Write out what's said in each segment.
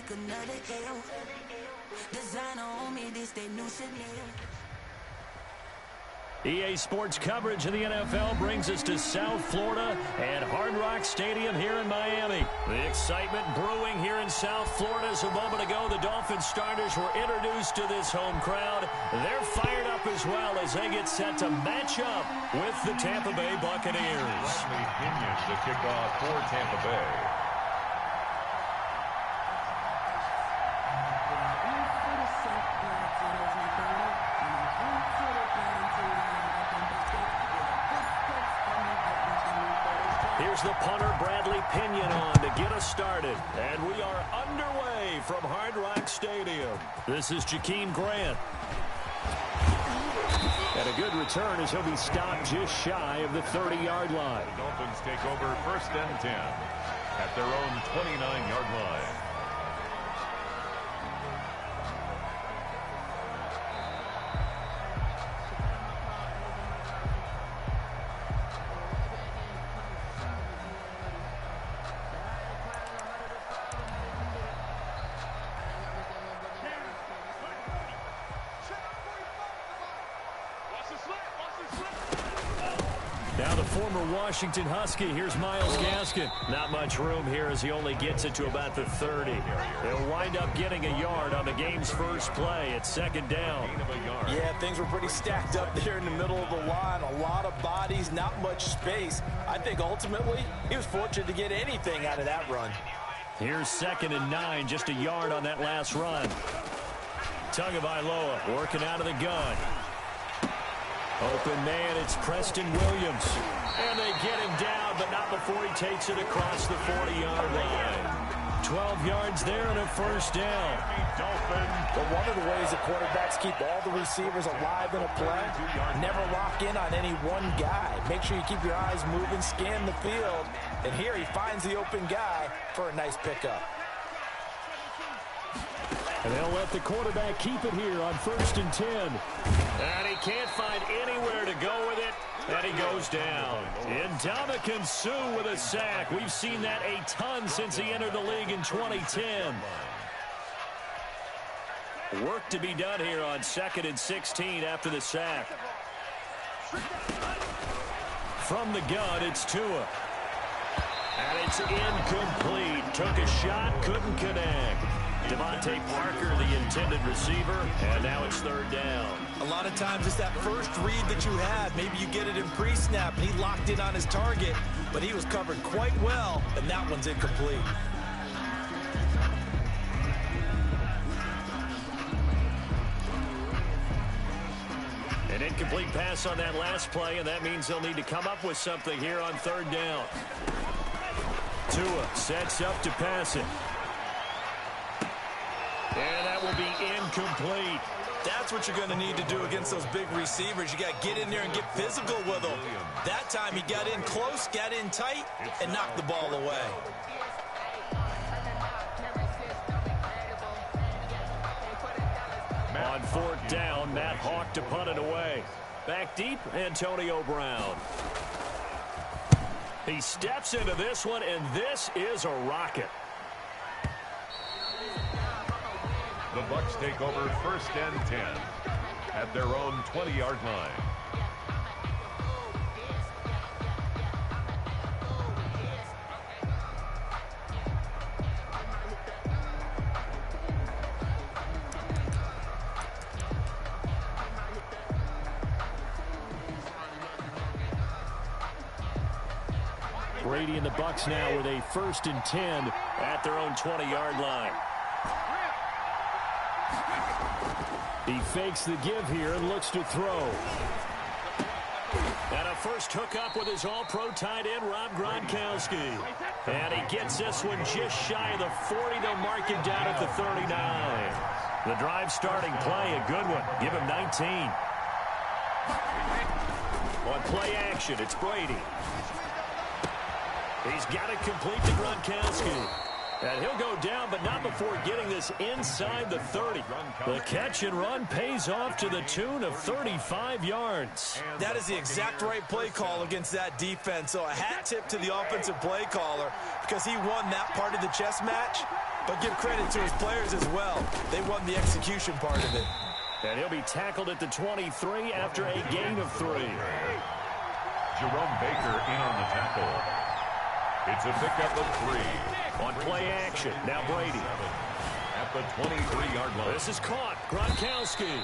like another L. Designer on me, this they new Chanel. EA Sports coverage of the NFL brings us to South Florida and Hard Rock Stadium here in Miami. The excitement brewing here in South Florida as a moment ago the Dolphins starters were introduced to this home crowd. They're fired up as well as they get set to match up with the Tampa Bay Buccaneers. Opinions to kick off for Tampa Bay. Here's the punter, Bradley Pinion, on to get us started. And we are underway from Hard Rock Stadium. This is Jakeem Grant. And a good return as he'll be stopped just shy of the 30-yard line. The Dolphins take over 1st and 10 at their own 29-yard line. Now the former Washington Husky, here's Myles Gaskin. Not much room here as he only gets it to about the 30. He'll wind up getting a yard on the game's first play. It's 2nd down. Yeah, things were pretty stacked up there in the middle of the line. A lot of bodies, not much space. I think ultimately he was fortunate to get anything out of that run. Here's 2nd and 9, just a yard on that last run. Tagovailoa working out of the gun. Open man, it's Preston Williams. And they get him down, but not before he takes it across the 40-yard line. 12 yards there and a 1st down. But one of the ways that quarterbacks keep all the receivers alive in a play, never lock in on any one guy. Make sure you keep your eyes moving, scan the field. And here he finds the open guy for a nice pickup. And they'll let the quarterback keep it here on 1st and 10. And he can't find anywhere to go with it. And he goes down. Ndamukong Suh with a sack. We've seen that a ton since he entered the league in 2010. Work to be done here on 2nd and 16 after the sack. From the gun, it's Tua. And it's incomplete. Took a shot, couldn't connect. Devontae Parker, the intended receiver, and now it's 3rd down. A lot of times it's that first read that you had. Maybe you get it in pre-snap, and he locked in on his target, but he was covered quite well, and that one's incomplete. An incomplete pass on that last play, and that means they'll need to come up with something here on 3rd down. Tua sets up to pass it. And that will be incomplete. That's what you're going to need to do against those big receivers. You got to get in there and get physical with them. That time he got in close, got in tight, and knocked the ball away. On 4th down, Matt Hawk to punt it away. Back deep, Antonio Brown. He steps into this one, and this is a rocket. The Bucs take over 1st and 10 at their own 20-yard line. Brady and the Bucs now with a 1st and 10 at their own 20-yard line. He fakes the give here and looks to throw. And a first hookup with his all-pro tight end, Rob Gronkowski. And he gets this one just shy of the 40. They'll mark him down at the 39. The drive starting play, a good one. Give him 19. On play action, it's Brady. He's got it complete to Gronkowski. And he'll go down, but not before getting this inside the 30. The catch and run pays off to the tune of 35 yards. That is the exact right play call against that defense. So a hat tip to the offensive play caller because he won that part of the chess match. But give credit to his players as well. They won the execution part of it. And he'll be tackled at the 23 after a gain of 3. Jerome Baker in on the tackle. It's a pickup of 3. On play action, now Brady. At the 23-yard line. This is caught, Gronkowski.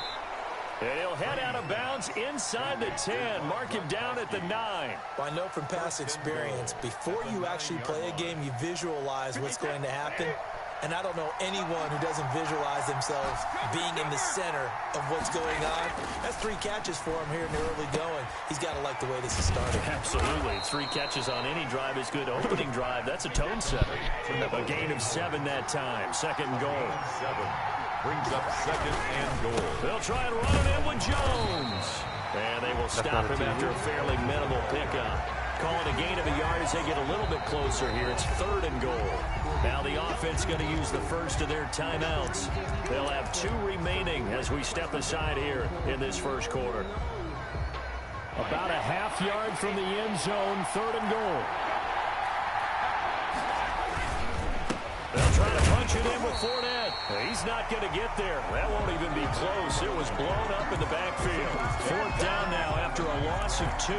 And he'll head out of bounds inside the 10. Mark him down at the 9. I know from past experience, before you actually play a game, you visualize what's going to happen. And I don't know anyone who doesn't visualize themselves being in the center of what's going on. That's 3 catches for him here in the early going. He's got to like the way this is started. Absolutely. 3 catches on any drive is good. Opening drive, that's a tone setter. A gain of 7 that time. 2nd and goal. 7 brings up 2nd and goal. They'll try and run it in with Jones. And they will stop him after a fairly minimal pickup. Call it a gain of a yard as they get a little bit closer here. It's 3rd and goal. Now the offense going to use the first of their timeouts. They'll have 2 remaining as we step aside here in this first quarter. About a half yard from the end zone, 3rd and goal. They'll try to punch it in with Fournette. He's not going to get there. That won't even be close. It was blown up in the backfield. 4th down now after a loss of 2.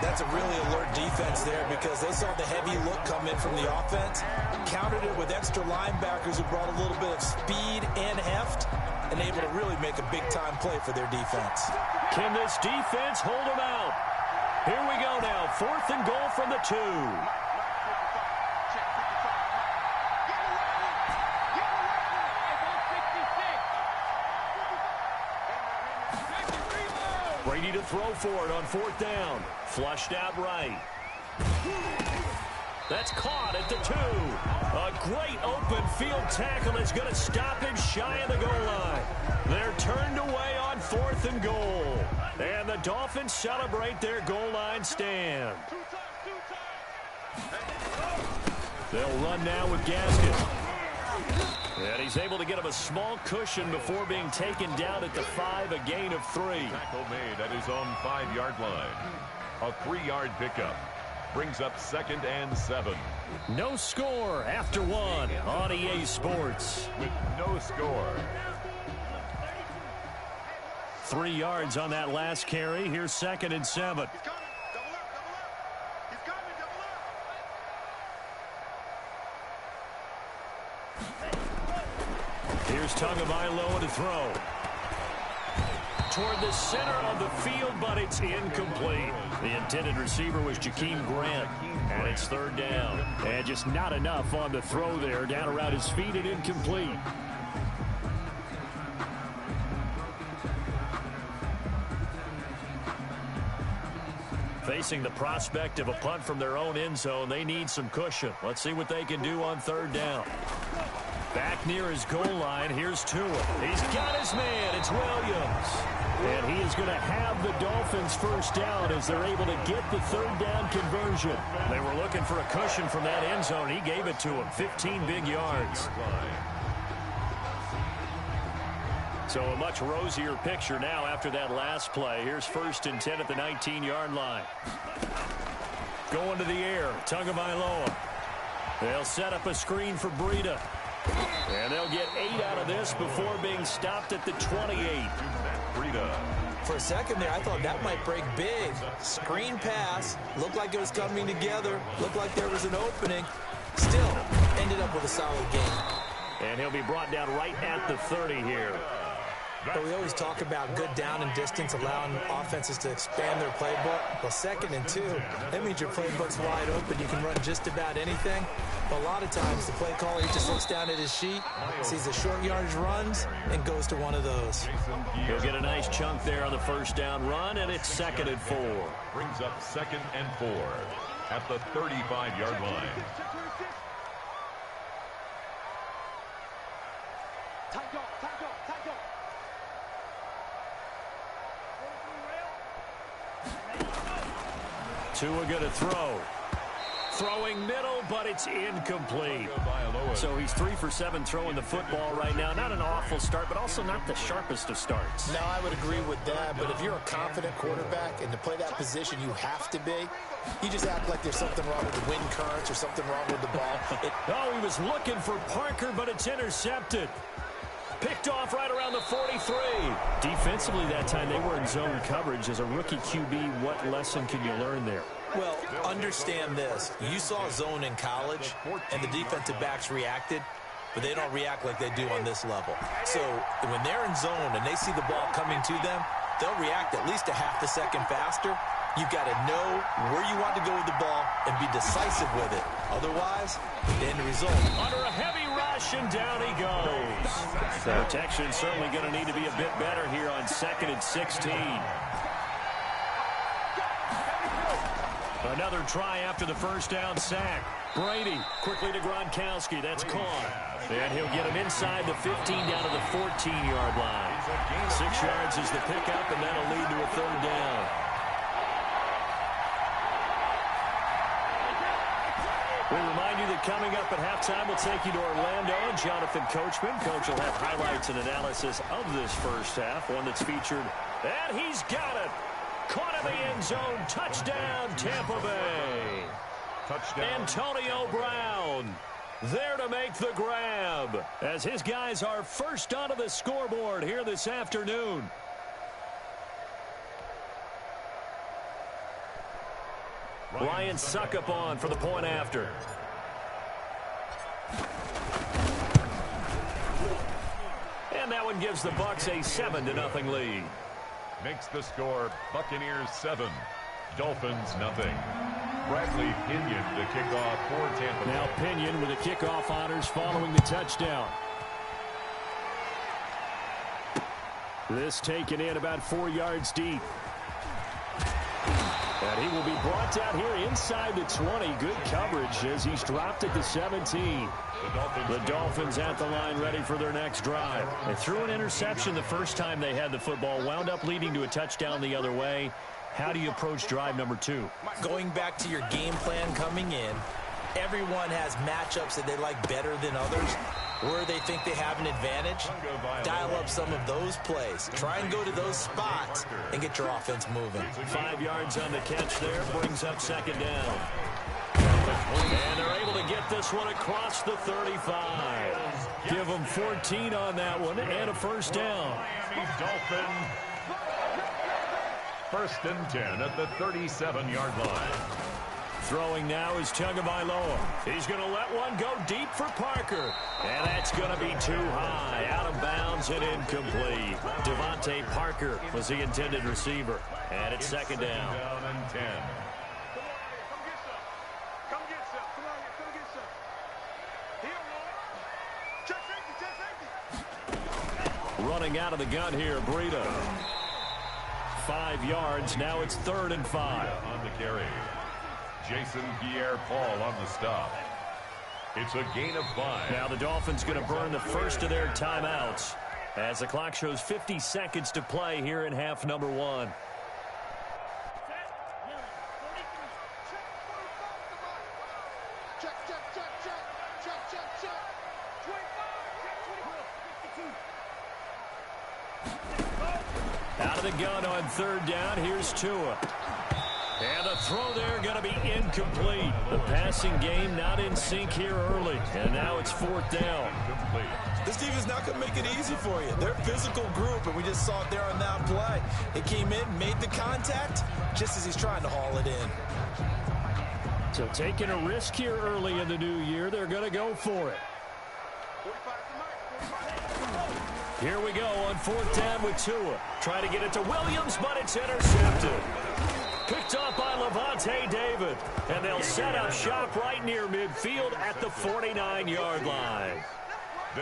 That's a really alert defense there because they saw the heavy look come in from the offense, countered it with extra linebackers who brought a little bit of speed and heft, and able to really make a big-time play for their defense. Can this defense hold them out? Here we go now. 4th and goal from the 2. Brady to throw for it on 4th down. Flushed out right. That's caught at the 2. A great open field tackle is going to stop him shy of the goal line. They're turned away on 4th and goal. And the Dolphins celebrate their goal line stand. They'll run now with Gaskin. And he's able to get him a small cushion before being taken down at the 5, a gain of 3. Tackle made at his own 5-yard line. A 3-yard pickup. Brings up 2nd and 7. No score after 1 on EA Sports. With no score. 3 yards on that last carry. Here's 2nd and 7. Here's Tagovailoa to throw. Toward the center of the field, but it's incomplete. The intended receiver was Jakeem Grant, and it's 3rd down. And just not enough on the throw there. Down around his feet and incomplete. Facing the prospect of a punt from their own end zone, they need some cushion. Let's see what they can do on 3rd down. Back near his goal line, here's Tua. He's got his man, it's Williams. And he is going to have the Dolphins first down as they're able to get the 3rd down conversion. They were looking for a cushion from that end zone. He gave it to him, 15 big yards. So a much rosier picture now after that last play. Here's 1st and 10 at the 19-yard line. Going to the air, Tagovailoa. They'll set up a screen for Breida. And they'll get 8 out of this before being stopped at the 28. For a second there, I thought that might break big. Screen pass. Looked like it was coming together. Looked like there was an opening. Still ended up with a solid game. And he'll be brought down right at the 30 here. But we always talk about good down and distance, allowing offenses to expand their playbook. Well, 2nd and 2, that means your playbook's wide open. You can run just about anything. But a lot of times, the play caller, he just looks down at his sheet, sees the short yardage runs, and goes to one of those. He'll get a nice chunk there on the 1st down run, and it's 2nd and 4. Brings up 2nd and 4 at the 35-yard line. Tua going to throw. Throwing middle, but it's incomplete. So he's 3 for 7 throwing the football right now. Not an awful start, but also not the sharpest of starts. No, I would agree with that. But if you're a confident quarterback and to play that position you have to be, you just act like there's something wrong with the wind currents or something wrong with the ball. Oh, he was looking for Parker, but it's intercepted. Picked off right around the 43. Defensively that time, they were in zone coverage. As a rookie QB, what lesson can you learn there? Well, understand this. You saw zone in college, and the defensive backs reacted, but they don't react like they do on this level. So when they're in zone and they see the ball coming to them, they'll react at least a half a second faster. You've got to know where you want to go with the ball and be decisive with it. Otherwise, the end result. Under a heavy rush, and down he goes. Protection certainly going to need to be a bit better here on 2nd and 16. Another try after the first down sack. Brady quickly to Gronkowski. That's caught. And he'll get him inside the 15 down to the 14-yard line. 6 yards is the pickup, and that'll lead to a 3rd down. We remind you that coming up at halftime, we'll take you to Orlando and Jonathan Coachman. Coach will have highlights and analysis of this first half, one that's featured. And he's got it. Caught in the end zone. Touchdown, Tampa Bay. Touchdown. Antonio Brown there to make the grab as his guys are first onto the scoreboard here this afternoon. Ryan Suckup on for the point after. And that one gives the Bucs a 7-0 lead. Makes the score Buccaneers 7, Dolphins nothing. Bradley Pinion to kick off for Tampa Bay. Now Pinion with the kickoff honors following the touchdown. This taken in about 4 yards deep. And he will be brought down here inside the 20. Good coverage as he's dropped at the 17. The Dolphins at the line ready for their next drive. They threw an interception the first time they had the football, wound up leading to a touchdown the other way. How do you approach drive number 2? Going back to your game plan coming in, everyone has matchups that they like better than others, where they think they have an advantage. Dial up some of those plays. Try and go to those spots and get your offense moving. 5 yards on the catch there, brings up 2nd down. And they're able to get this one across the 35. Give them 14 on that one and a first down. Miami Dolphins. 1st and 10 at the 37-yard line. Throwing now is Tagovailoa. He's going to let one go deep for Parker. And that's going to be too high. Out of bounds and incomplete. Devontae Parker was the intended receiver. And it's 2nd down. Down and 10. Running out of the gun here, Breida. 5 yards. Now it's 3rd and 5. On the carry. Jason Pierre-Paul on the stop. It's a gain of 5. Now the Dolphins going to burn the first of their timeouts as the clock shows 50 seconds to play here in half number 1. Out of the gun on 3rd down. Here's Tua. And the throw there going to be incomplete. The passing game not in sync here early. And now it's 4th down. This defense not going to make it easy for you. They're a physical group, and we just saw it there on that play. He came in, made the contact, just as he's trying to haul it in. So taking a risk here early in the new year, they're going to go for it. Here we go on 4th down with Tua. Trying to get it to Williams, but it's intercepted. Picked up by Levante David. And they'll set up shop right near midfield at the 49-yard line.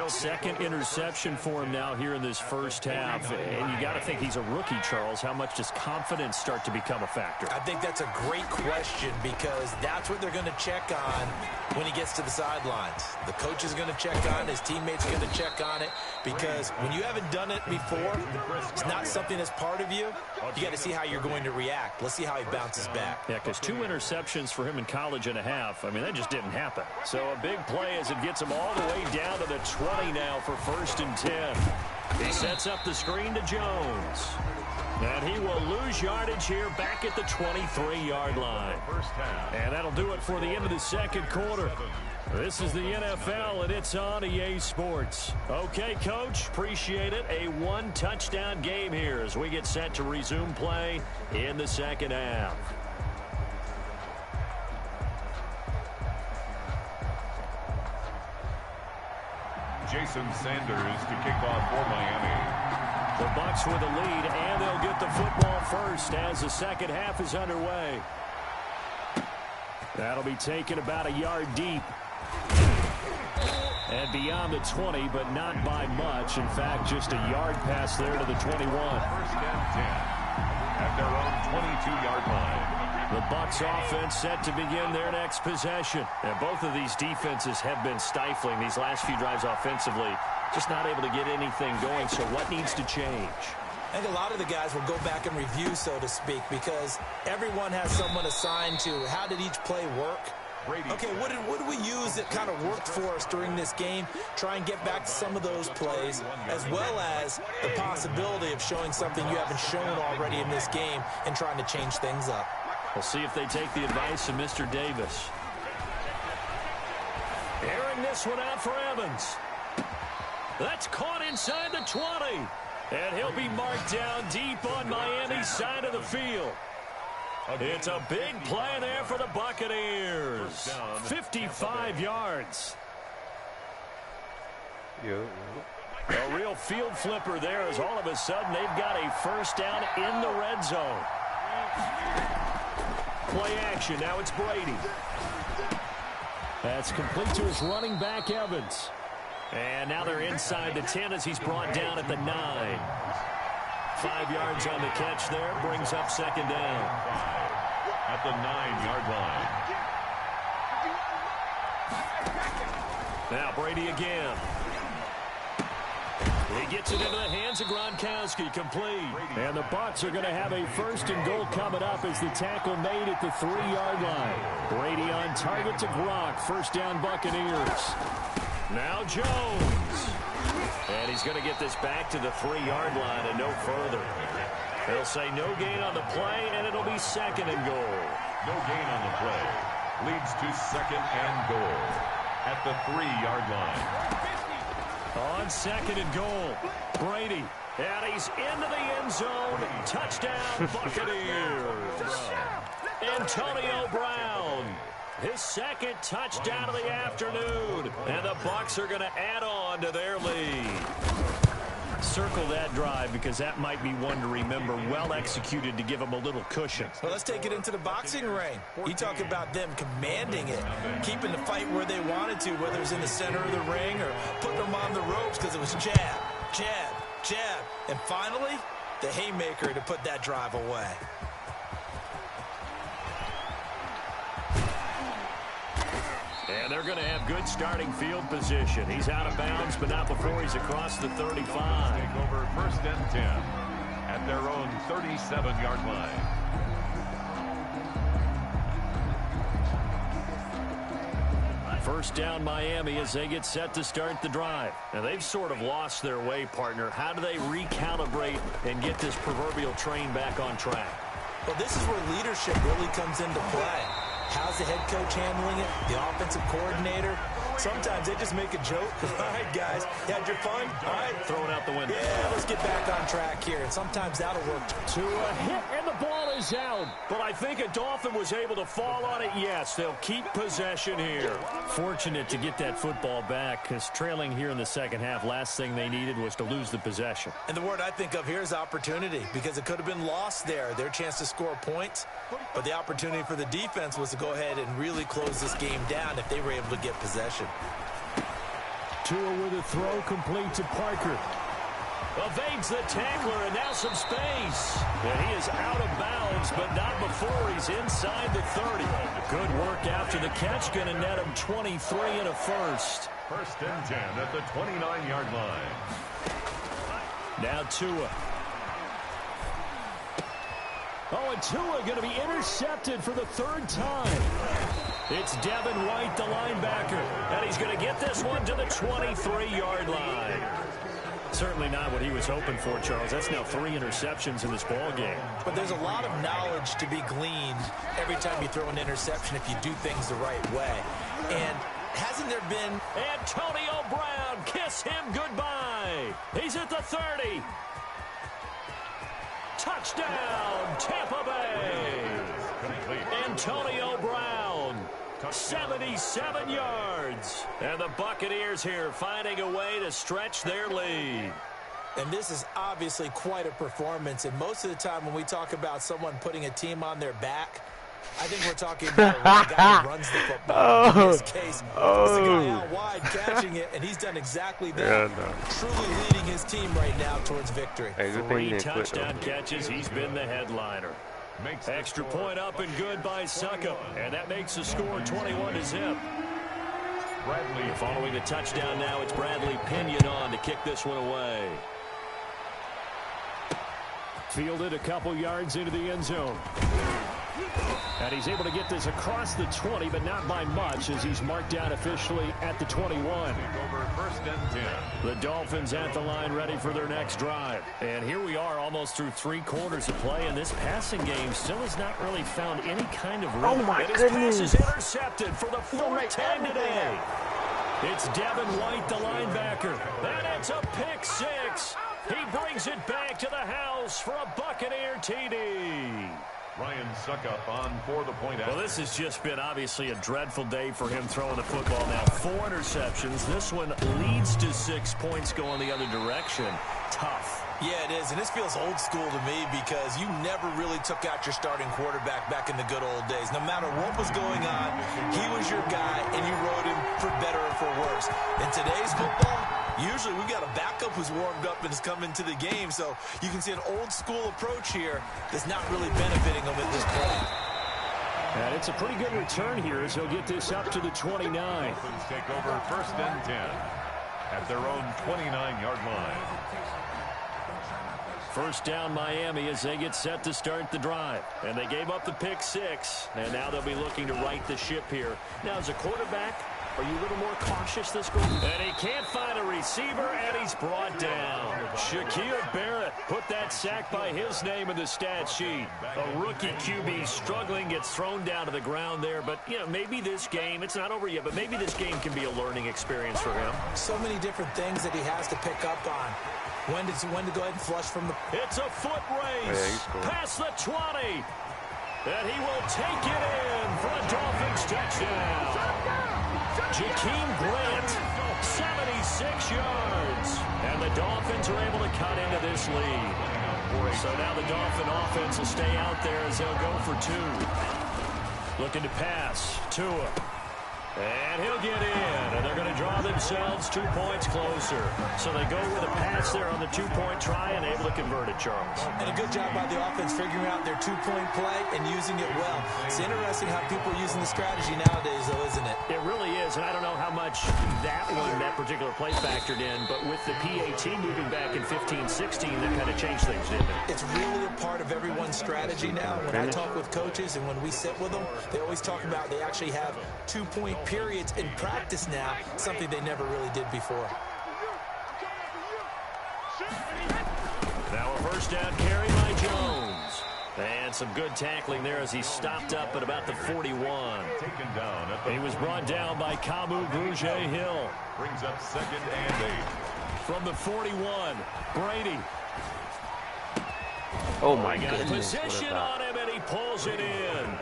Second interception for him now here in this first half. And you got to think he's a rookie, Charles. How much does confidence start to become a factor? I think that's a great question because that's what they're going to check on when he gets to the sidelines. The coach is going to check on, his teammates are going to check on it, because when you haven't done it before, it's not something that's part of you. You got to see how you're going to react. Let's see how he bounces back. Yeah, because 2 interceptions for him in college and a half. I mean, that just didn't happen. So a big play as it gets him all the way down to the 20 now for 1st and 10. He sets up the screen to Jones. And he will lose yardage here back at the 23-yard line. And that'll do it for the end of the second quarter. This is the NFL, and it's on EA Sports. Okay, Coach, appreciate it. A 1-touchdown game here as we get set to resume play in the second half. Jason Sanders to kick off for Miami. The Bucs with the lead, and they'll get the football first as the second half is underway. That'll be taken about a yard deep. And beyond the 20, but not by much. In fact, just a yard pass there to the 21. 1st and 10 at their own 22-yard line. The Bucs offense set to begin their next possession. And both of these defenses have been stifling these last few drives offensively. Just not able to get anything going. So what needs to change? I think a lot of the guys will go back and review, so to speak, because everyone has someone assigned to how did each play work. Okay, what did we use that kind of worked for us during this game? Try and get back to some of those plays, as well as the possibility of showing something you haven't shown already in this game and trying to change things up. We'll see if they take the advice of Mr. Davis. Airing this one out for Evans. That's caught inside the 20. And he'll be marked down deep on Miami's side of the field. It's a big play there for the Buccaneers. 55 yards. A real field flipper there as all of a sudden they've got a first down in the red zone. Play action. Now it's Brady. That's complete to his running back, Evans. And now they're inside the 10 as he's brought down at the 9. 5 yards on the catch there. Brings up second down. At the 9-yard line. Now Brady again. He gets it into the hands of Gronkowski, complete. And the Bucs are going to have a 1st and goal coming up as the tackle made at the 3-yard line. Brady on target to Gronk. First down Buccaneers. Now Jones. And he's going to get this back to the 3-yard line and no further. They'll say no gain on the play, and it'll be 2nd and goal. No gain on the play. Leads to 2nd and goal at the 3-yard line. On 2nd and goal, Brady. And he's into the end zone. Touchdown, Buccaneers. Antonio Brown. His 2nd touchdown of the afternoon. And the Bucs are going to add on to their lead. Circle that drive because that might be one to remember. Well executed to give them a little cushion. Well, let's take it into the boxing ring. You talk about them commanding it, keeping the fight where they wanted to, whether it was in the center of the ring or putting them on the ropes because it was jab, jab, jab. And finally, the haymaker to put that drive away. And they're going to have good starting field position. He's out of bounds, but not before he's across the 35. Take over 1st and 10 at their own 37-yard line. First down Miami as they get set to start the drive. Now they've sort of lost their way, partner. How do they recalibrate and get this proverbial train back on track? Well, this is where leadership really comes into play. How's the head coach handling it? The offensive coordinator? Sometimes they just make a joke. All right, guys, you had your fun? All right. Throw it out the window. Yeah, let's get back on track here. And sometimes that'll work. To a hit, and the ball is out. But I think a Dolphin was able to fall on it. Yes, they'll keep possession here. Fortunate to get that football back because trailing here in the second half, last thing they needed was to lose the possession. And the word I think of here is opportunity because it could have been lost there, their chance to score points. But the opportunity for the defense was to go ahead and really close this game down if they were able to get possession. Tua with a throw complete to Parker. Evades the tackler, and now some space. And he is out of bounds, but not before he's inside the 30. Good work after the catch, going to net him 23 and a first. First and 10 at the 29-yard line. Now Tua. Oh, and Tua going to be intercepted for the third time. It's Devin White, the linebacker, and he's going to get this one to the 23-yard line. Certainly not what he was hoping for, Charles. That's now 3 interceptions in this ball game. But there's a lot of knowledge to be gleaned every time you throw an interception if you do things the right way. And hasn't there been... Antonio Brown, kiss him goodbye. He's at the 30. Touchdown, Tampa Bay. Antonio Brown, 77 yards. And the Buccaneers here finding a way to stretch their lead. And this is obviously quite a performance. And most of the time when we talk about someone putting a team on their back, I think we're talking about a guy who runs the football. In this case, it's the guy out wide catching it, and he's done exactly that. Truly leading his team right now towards victory. 3 touchdown catches. He's been the headliner. Extra point up and good by Suckup, and that makes the score 21-0. Bradley following the touchdown now. It's Bradley Pinion on to kick this one away. Fielded a couple yards into the end zone. And he's able to get this across the 20, but not by much, as he's marked down officially at the 21. Over first and 10. The Dolphins at the line, ready for their next drive. And here we are, almost through 3 quarters of play, and this passing game still has not really found any kind of rhythm. Oh my goodness! Pass is intercepted for the 4th time today. It's Devin White, the linebacker, and it's a pick 6. He brings it back to the house for a Buccaneer TD. Ryan Suckup on for the point out. Well, this has just been obviously a dreadful day for him throwing the football now. 4 interceptions. This one leads to 6 points going the other direction. Tough. Yeah, it is, and this feels old school to me because you never really took out your starting quarterback back in the good old days. No matter what was going on, he was your guy, and you rode him for better or for worse. In today's football, usually we got a backup who's warmed up and has come into the game, so you can see an old school approach here that's not really benefiting him at this point. And it's a pretty good return here as he'll get this up to the 29. Dolphins take over first and 10 at their own 29-yard line. First down Miami as they get set to start the drive. And they gave up the pick 6, and now they'll be looking to right the ship here. Now, as a quarterback, are you a little more cautious this game? And he can't find a receiver, and he's brought down. Shaquille Barrett put that sack by his name in the stat sheet. A rookie QB struggling, gets thrown down to the ground there. But, you know, maybe this game, it's not over yet, but maybe this game can be a learning experience for him. So many different things that he has to pick up on. When to go ahead and flush from the... It's a foot race. Past the 20. And he will take it in for a Dolphins touchdown. Jakeem Grant, 76 yards. And the Dolphins are able to cut into this lead. So now the Dolphin offense will stay out there as they'll go for 2. Looking to pass. Tua. And he'll get in, and they're going to draw themselves 2 points closer. So they go with a pass there on the 2-point try and able to convert it, Charles. And a good job by the offense figuring out their 2-point play and using it well. It's interesting how people are using the strategy nowadays, though, isn't it? It really is, and I don't know how much that particular play factored in, but with the PAT moving back in 15-16, that kind of changed things, didn't it? It's really a part of everyone's strategy now. When I talk with coaches and when we sit with them, they always talk about they actually have 2-point periods in practice now, something they never really did before. Now a first down carry by Jones. And some good tackling there as he stopped up at about the 41. Taken down. He was brought down by Kamu Grugier-Hill. Brings up 2nd and 8. From the 41, Brady. Oh my Got goodness. position on him, and he pulls it in.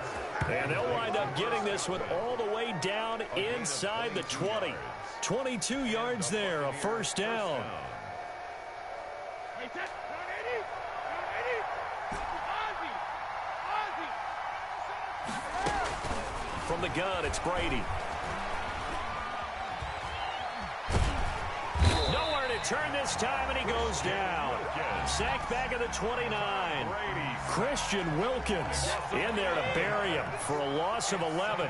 And they'll wind up getting this one all the way down inside the 20. 22 yards there, a first down. From the gun, it's Brady. return this time, and he goes down. Sacked back at the 29. Christian Wilkins in there to bury him for a loss of 11.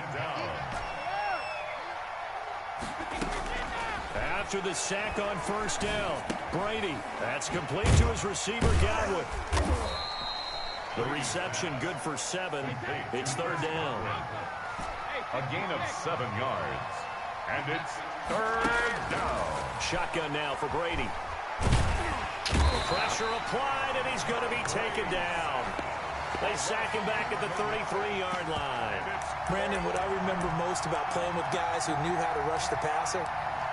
After the sack on first down, Brady. That's complete to his receiver, Godwin. The reception good for 7. It's third down. A gain of 7 yards. And it's third down. Shotgun now for Brady. Pressure applied, and he's going to be taken down. They sack him back at the 33-yard line. Brandon, what I remember most about playing with guys who knew how to rush the passer,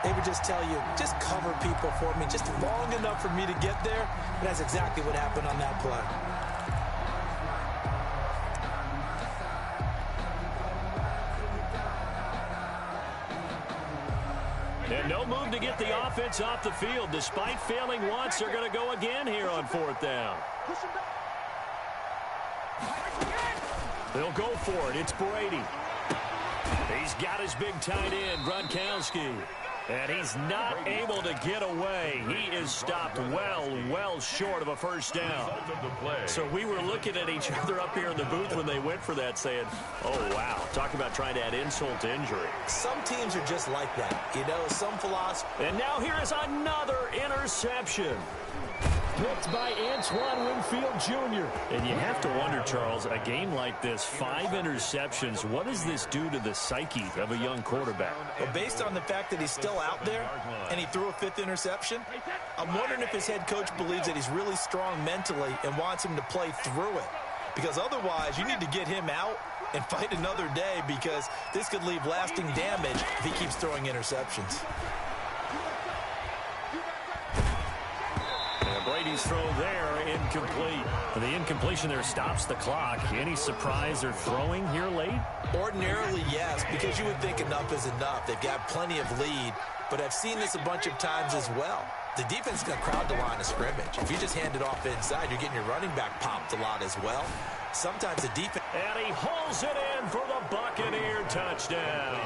they would just tell you, just cover people for me, just long enough for me to get there. And that's exactly what happened on that play. And no move to get the offense off the field. Despite failing once, they're going to go again here on fourth down. They'll go for it. It's Brady. He's got his big tight end, Gronkowski. And he's not able to get away. He is stopped well short of a first down. So we were looking at each other up here in the booth when they went for that saying, oh, wow, talk about trying to add insult to injury. Some teams are just like that, you know, some philosophy. And now here is another interception. Picked by Antoine Winfield Jr. And you have to wonder, Charles, a game like this, 5 interceptions, what does this do to the psyche of a young quarterback? Well, based on the fact that he's still out there and he threw a 5th interception, I'm wondering if his head coach believes that he's really strong mentally and wants him to play through it. Because otherwise, you need to get him out and fight another day, because this could leave lasting damage if he keeps throwing interceptions. Brady's throw there, incomplete. The incompletion there stops the clock. Any surprise they're throwing here late? Ordinarily, yes, because you would think enough is enough. They've got plenty of lead, but I've seen this a bunch of times as well. The defense is going to crowd the line of scrimmage. If you just hand it off inside, you're getting your running back popped a lot as well. Sometimes the defense... And he hauls it in for the Buccaneer touchdown.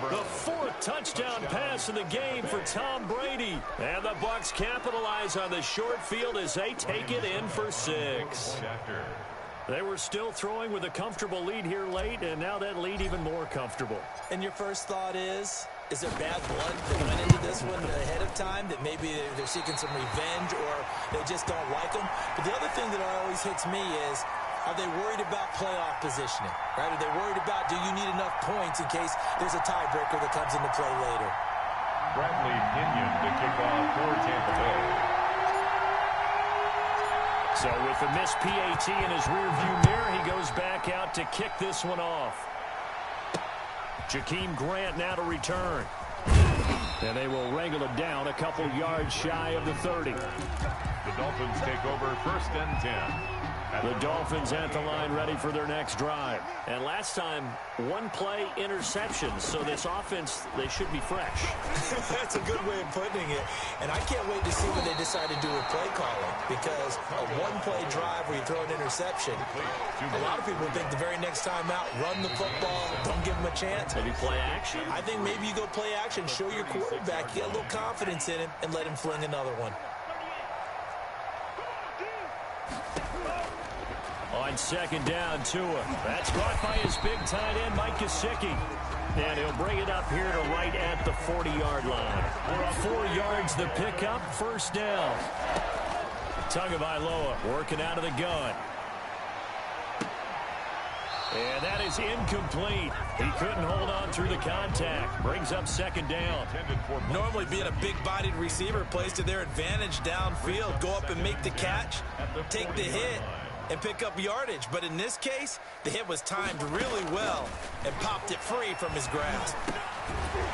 The 4th touchdown pass in the game for Tom Brady. And the Bucs capitalize on the short field as they take it in for 6. They were still throwing with a comfortable lead here late, and now that lead even more comfortable. And your first thought is there bad blood that went into this one ahead of time, that maybe they're seeking some revenge or they just don't like them? But the other thing that always hits me is, are they worried about playoff positioning? Right? Are they worried about, do you need enough points in case there's a tiebreaker that comes into play later? Bradley Pinion to kick off for Tampa Bay. So with the missed PAT in his rearview mirror, he goes back out to kick this one off. Jakeem Grant now to return. And they will wrangle it down a couple yards shy of the 30. The Dolphins take over 1st and 10. The Dolphins at the line ready for their next drive. And last time, 1-play interception. So this offense, they should be fresh. That's a good way of putting it. And I can't wait to see what they decide to do with play calling. Because a 1-play drive where you throw an interception, a lot of people think the very next time out, run the football, don't give them a chance. Maybe play action? I think maybe you go play action, show your quarterback, get a little confidence in him, and let him fling another one. On second down, Tua. That's caught by his big tight end, Mike Gesicki. And he'll bring it up here to right at the 40-yard line. 4 yards the pickup, first down. Tagovailoa working out of the gun. And that is incomplete. He couldn't hold on through the contact. Brings up second down. Normally being a big-bodied receiver plays to their advantage downfield. Go up and make the catch, take the hit, and pick up yardage. But in this case, the hit was timed really well and popped it free from his grasp.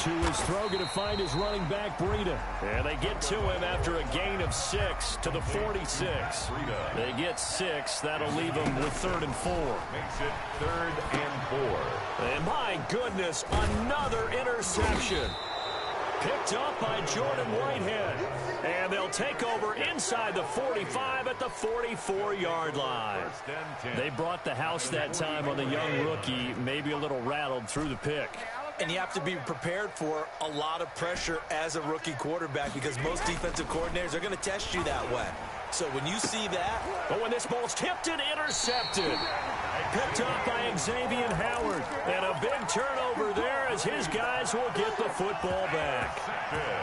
To his throw, going to find his running back, Breida. And they get to him after a gain of 6 to the 46. They get 6. That'll leave them with 3rd and 4. Makes it 3rd and 4. And my goodness, another interception. Picked up by Jordan Whitehead. And they'll take over inside the 45 at the 44-yard line. They brought the house that time on the young rookie, maybe a little rattled through the pick. And you have to be prepared for a lot of pressure as a rookie quarterback because most defensive coordinators are going to test you that way. So when you see that... But when this ball's tipped and intercepted. Picked up by Xavier Howard. And a big turnover there as his guys will get the football back.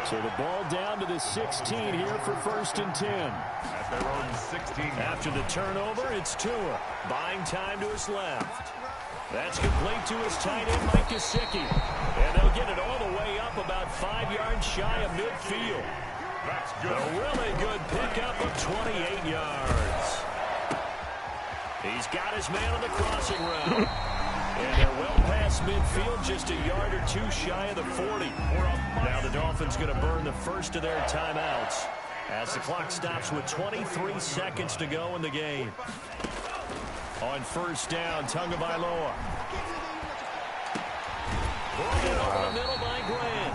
So the ball down to the 16 here for 1st and 10. At their own 16. After the turnover, it's Tua. Buying time to his left. That's complete to his tight end, Mike Gesicki. And they'll get it all the way up about 5 yards shy of midfield. That's good. A really good pickup of 28 yards. He's got his man on the crossing route. And they're well past midfield, just a yard or two shy of the 40. Now the Dolphins going to burn the first of their timeouts as the clock stops with 23 seconds to go in the game. On 1st down, Tagovailoa. Brought over the middle by Grant.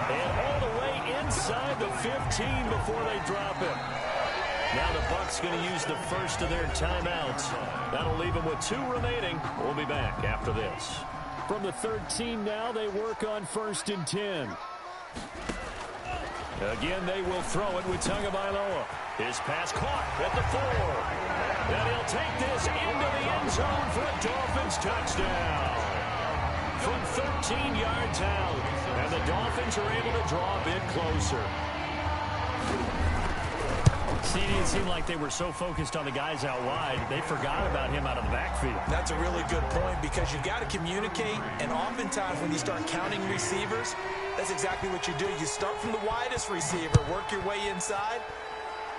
And all the way inside the 15 before they drop him. Now the Bucs going to use the first of their timeouts. That'll leave them with 2 remaining. We'll be back after this. From the 13 now, they work on 1st and 10. Again, they will throw it with Tagovailoa. His pass caught at the 4. And he'll take this into the end zone for a Dolphins touchdown. From 13 yards out. And the Dolphins are able to draw a bit closer. See, it seemed like they were so focused on the guys out wide, they forgot about him out of the backfield. That's a really good point because you've got to communicate, and oftentimes when you start counting receivers, that's exactly what you do. You start from the widest receiver, work your way inside.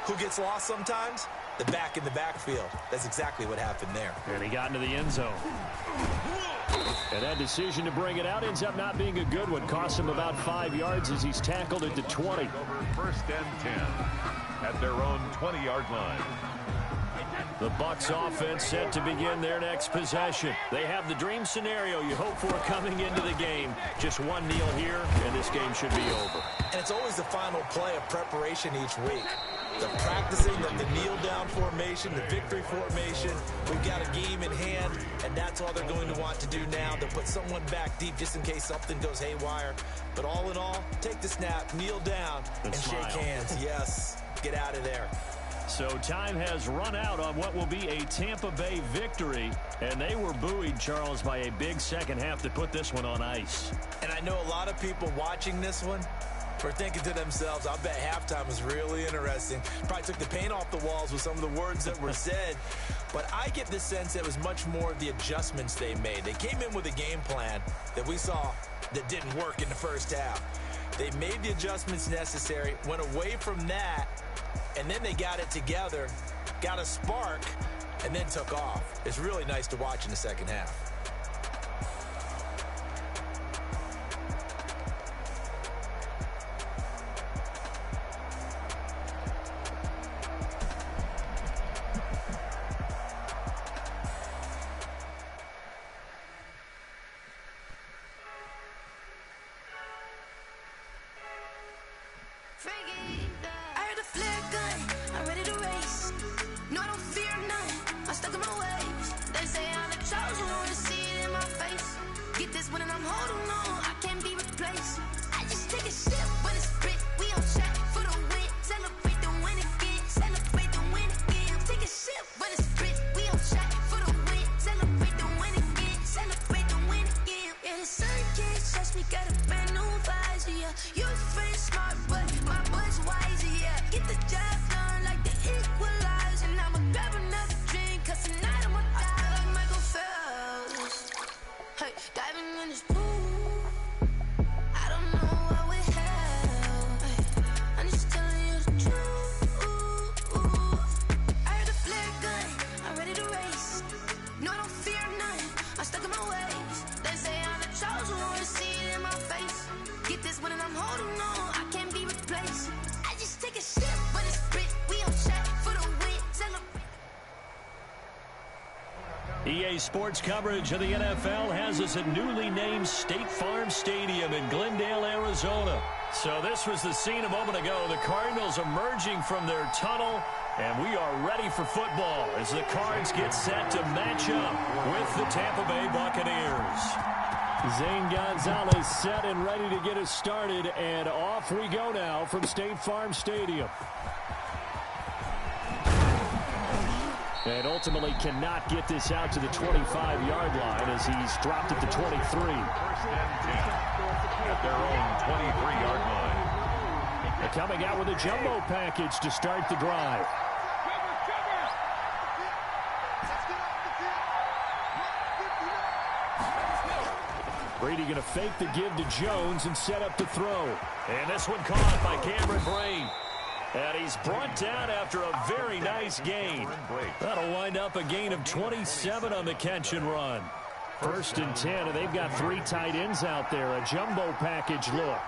Who gets lost sometimes? The back in the backfield. That's exactly what happened there. And he got into the end zone. And that decision to bring it out ends up not being a good one. Cost him about 5 yards as he's tackled at the 20. Over 1st and 10 at their own 20-yard line. The Bucs offense set to begin their next possession. They have the dream scenario you hope for coming into the game. Just one kneel here, and this game should be over. And it's always the final play of preparation each week. The practicing of the kneel-down formation, the victory formation. We've got a game in hand, and that's all they're going to want to do now, to put someone back deep just in case something goes haywire. But all in all, take the snap, kneel down, and shake hands. Yes, get out of there. So time has run out on what will be a Tampa Bay victory, and they were buoyed, Charles, by a big second half to put this one on ice. And I know a lot of people watching this one were thinking to themselves, I bet halftime was really interesting. Probably took the paint off the walls with some of the words that were said. But I get the sense that it was much more of the adjustments they made. They came in with a game plan that we saw that didn't work in the first half. They made the adjustments necessary, went away from that, and then they got it together, got a spark, and then took off. It's really nice to watch in the second half. EA Sports coverage of the NFL has us at newly named State Farm Stadium in Glendale, Arizona. So this was the scene a moment ago. The Cardinals emerging from their tunnel, and we are ready for football as the Cards get set to match up with the Tampa Bay Buccaneers. Zane Gonzalez set and ready to get us started, and off we go now from State Farm Stadium. And ultimately cannot get this out to the 25-yard line as he's dropped it to 23. First and 10 at their own 23-yard line. They're coming out with a jumbo package to start the drive. Brady going to fake the give to Jones and set up the throw. And this one caught by Cameron Brate. And he's brought down after a very nice gain. That'll wind up a gain of 27 on the catch and run. First and 10, and they've got 3 tight ends out there. A jumbo package look.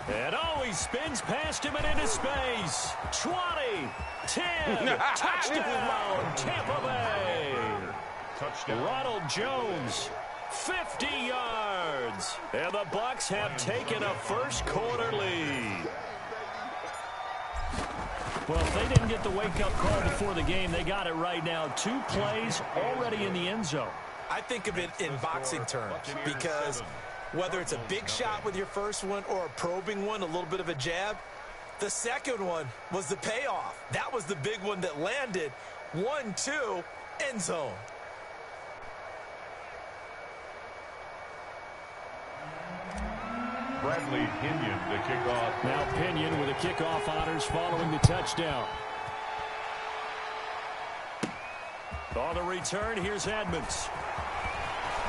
And he spins past him and into space. 20, 10, touchdown, Tampa Bay. Touchdown. Ronald Jones, 50 yards. And the Bucs have taken a first quarter lead. Well, if they didn't get the wake-up call before the game, they got it right now. 2 plays already in the end zone. I think of it in boxing terms because whether it's a big shot with your first one or a probing one, a little bit of a jab, the second one was the payoff. That was the big one that landed. 1-2, end zone. Bradley Pinion to kick off. Now Pinion with the kickoff honors following the touchdown. On the return, here's Edmonds.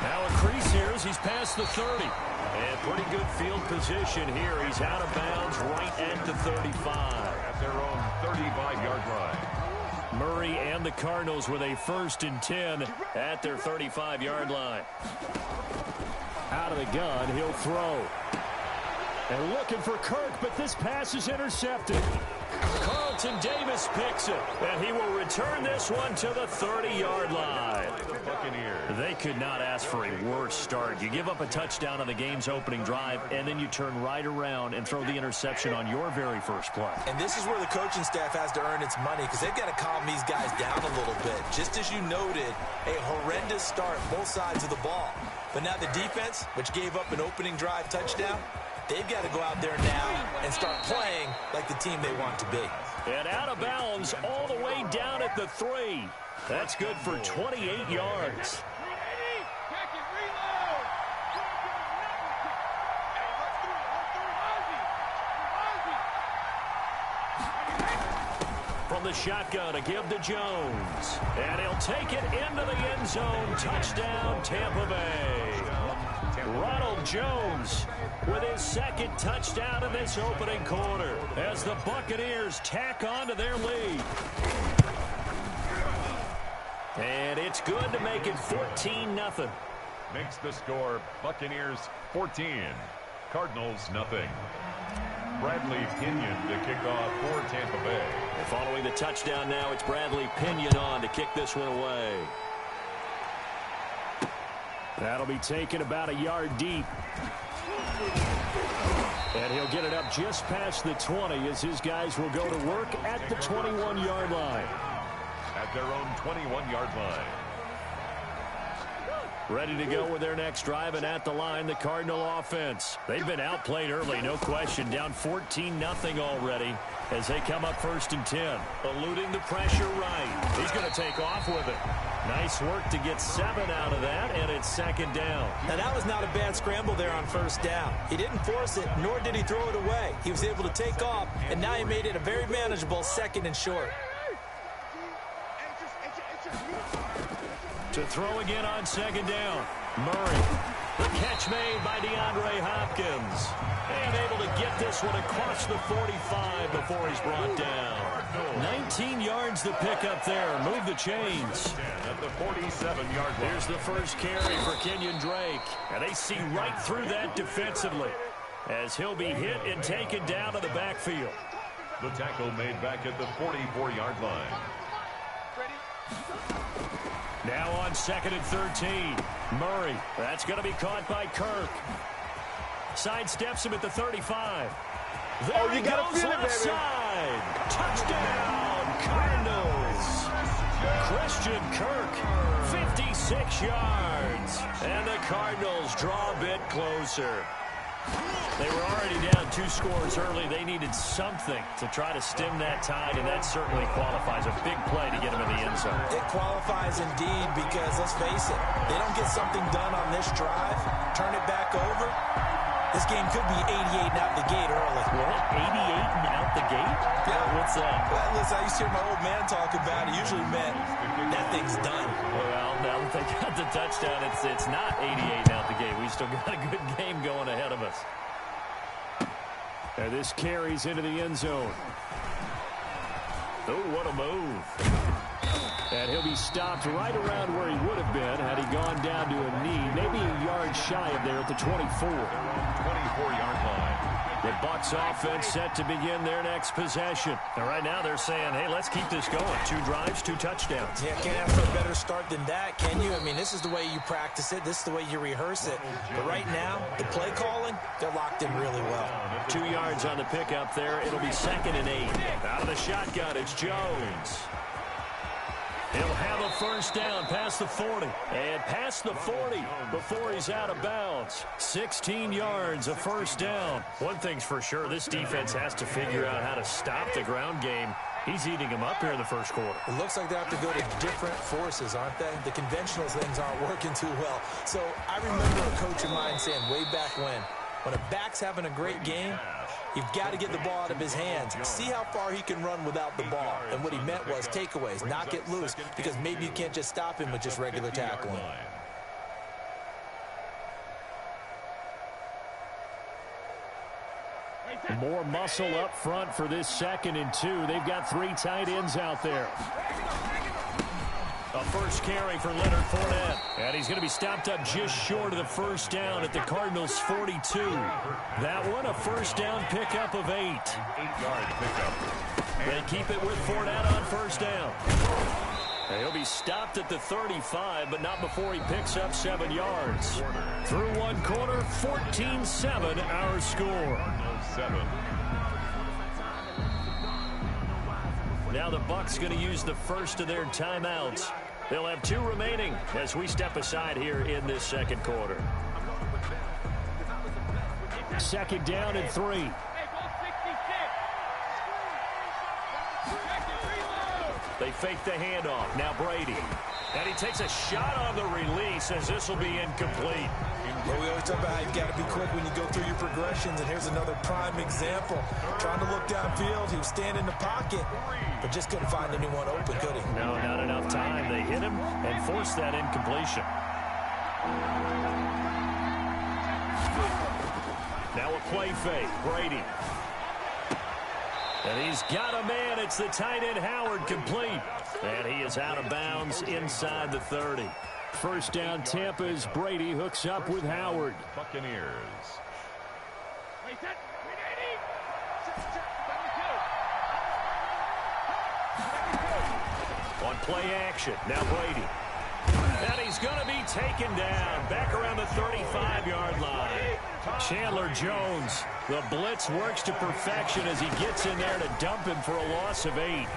Now a crease here as he's past the 30. And pretty good field position here. He's out of bounds right at the 35. At their own 35-yard line. Murray and the Cardinals with a first and 10 at their 35-yard line. Out of the gun, he'll throw. And looking for Kirk, but this pass is intercepted. Carlton Davis picks it, and he will return this one to the 30-yard line. They could not ask for a worse start. You give up a touchdown on the game's opening drive, and then you turn right around and throw the interception on your very first play. And this is where the coaching staff has to earn its money because they've got to calm these guys down a little bit. Just as you noted, a horrendous start both sides of the ball. But now the defense, which gave up an opening drive touchdown, they've got to go out there now and start playing like the team they want to be. And out of bounds all the way down at the 3. That's good for 28 yards. From the shotgun, a give to Jones. And he'll take it into the end zone. Touchdown, Tampa Bay. Ronald Jones with his second touchdown in this opening quarter as the Buccaneers tack on to their lead. And it's good to make it 14-0. Makes the score Buccaneers 14, Cardinals nothing. Bradley Pinion to kick off for Tampa Bay. And following the touchdown now, it's Bradley Pinion on to kick this one away. That'll be taken about a yard deep. And he'll get it up just past the 20 as his guys will go to work at the 21-yard line. At their own 21-yard line. Ready to go with their next drive, and at the line, the Cardinal offense. They've been outplayed early, no question. Down 14-0 already as they come up first and 10. Eluding the pressure right. He's going to take off with it. Nice work to get 7 out of that, and it's second down. Now, that was not a bad scramble there on first down. He didn't force it, nor did he throw it away. He was able to take off, and now he made it a very manageable second and short. To throw again on second down. Murray. The catch made by DeAndre Hopkins. And able to get this one across the 45 before he's brought down. 19 yards to pick up there. Move the chains. At the 47-yard line. Here's the first carry for Kenyon Drake. And they see right through that defensively as he'll be hit and taken down to the backfield. The tackle made back at the 44-yard line. Now on second and 13. Murray. That's going to be caught by Kirk. Sidesteps him at the 35. There he goes left side. side. Touchdown, Cardinals. Christian Kirk, 56 yards. And the Cardinals draw a bit closer. They were already down 2 scores early. They needed something to try to stem that tide, and that certainly qualifies. A big play to get them in the end zone. It qualifies indeed because, let's face it, they don't get something done on this drive, turn it back over, this game could be 88 and out the gate early. What? 88 and out the gate? Yeah. What's that? Well, listen, I used to hear my old man talk about it. Usually meant that thing's done. Well, now that they got the touchdown, it's not 88 and out the gate. We still got a good game going ahead of us. And this carries into the end zone. Oh, what a move. And he'll be stopped right around where he would have been had he gone down to a knee, maybe a yard shy of there at the 24. 24-yard line. The Bucs offense set to begin their next possession. And right now they're saying, hey, let's keep this going. 2 drives, 2 touchdowns. Yeah, can't ask for a better start than that, can you? I mean, this is the way you practice it. This is the way you rehearse it. But right now, the play calling, they're locked in really well. 2 yards on the pickup there. It'll be 2nd and 8. Out of the shotgun, it's Jones. He'll have a first down past the 40. And past the 40 before he's out of bounds. 16 yards, a first down. One thing's for sure, this defense has to figure out how to stop the ground game. He's eating them up here in the first quarter. It looks like they have to go to different forces, aren't they? The conventional things aren't working too well. So I remember a coach of mine saying way back when a back's having a great game, you've got to get the ball out of his hands. See how far he can run without the ball. And what he meant was takeaways, not get loose, because maybe you can't just stop him with just regular tackling. More muscle up front for this 2nd and 2. They've got 3 tight ends out there. A first carry for Leonard Fournette. And he's going to be stopped up just short of the first down at the Cardinals' 42. That one, a first down pickup of 8. 8-yard pickup. They keep it with Fournette on first down. And he'll be stopped at the 35, but not before he picks up 7 yards. Through 1 quarter, 14-7 our score. 7. Now the Bucs going to use the first of their timeouts. They'll have 2 remaining as we step aside here in this 2nd quarter. 2nd down and 3. They fake the handoff. Now Brady. And he takes a shot on the release as this will be incomplete. Well, we always talk about how you've got to be quick when you go through your progressions, and here's another prime example. Trying to look downfield, he was standing in the pocket, but just couldn't find anyone open, could he? No, not enough time. They hit him and forced that incompletion. Now a play fake. Brady. And he's got a man. It's the tight end Howard complete. And he is out of bounds inside the 30. First down Tampa as Brady hooks up with Howard. Buccaneers. On play action. Now Brady. And he's going to be taken down back around the 35-yard line. Chandler Jones. The blitz works to perfection as he gets in there to dump him for a loss of 8.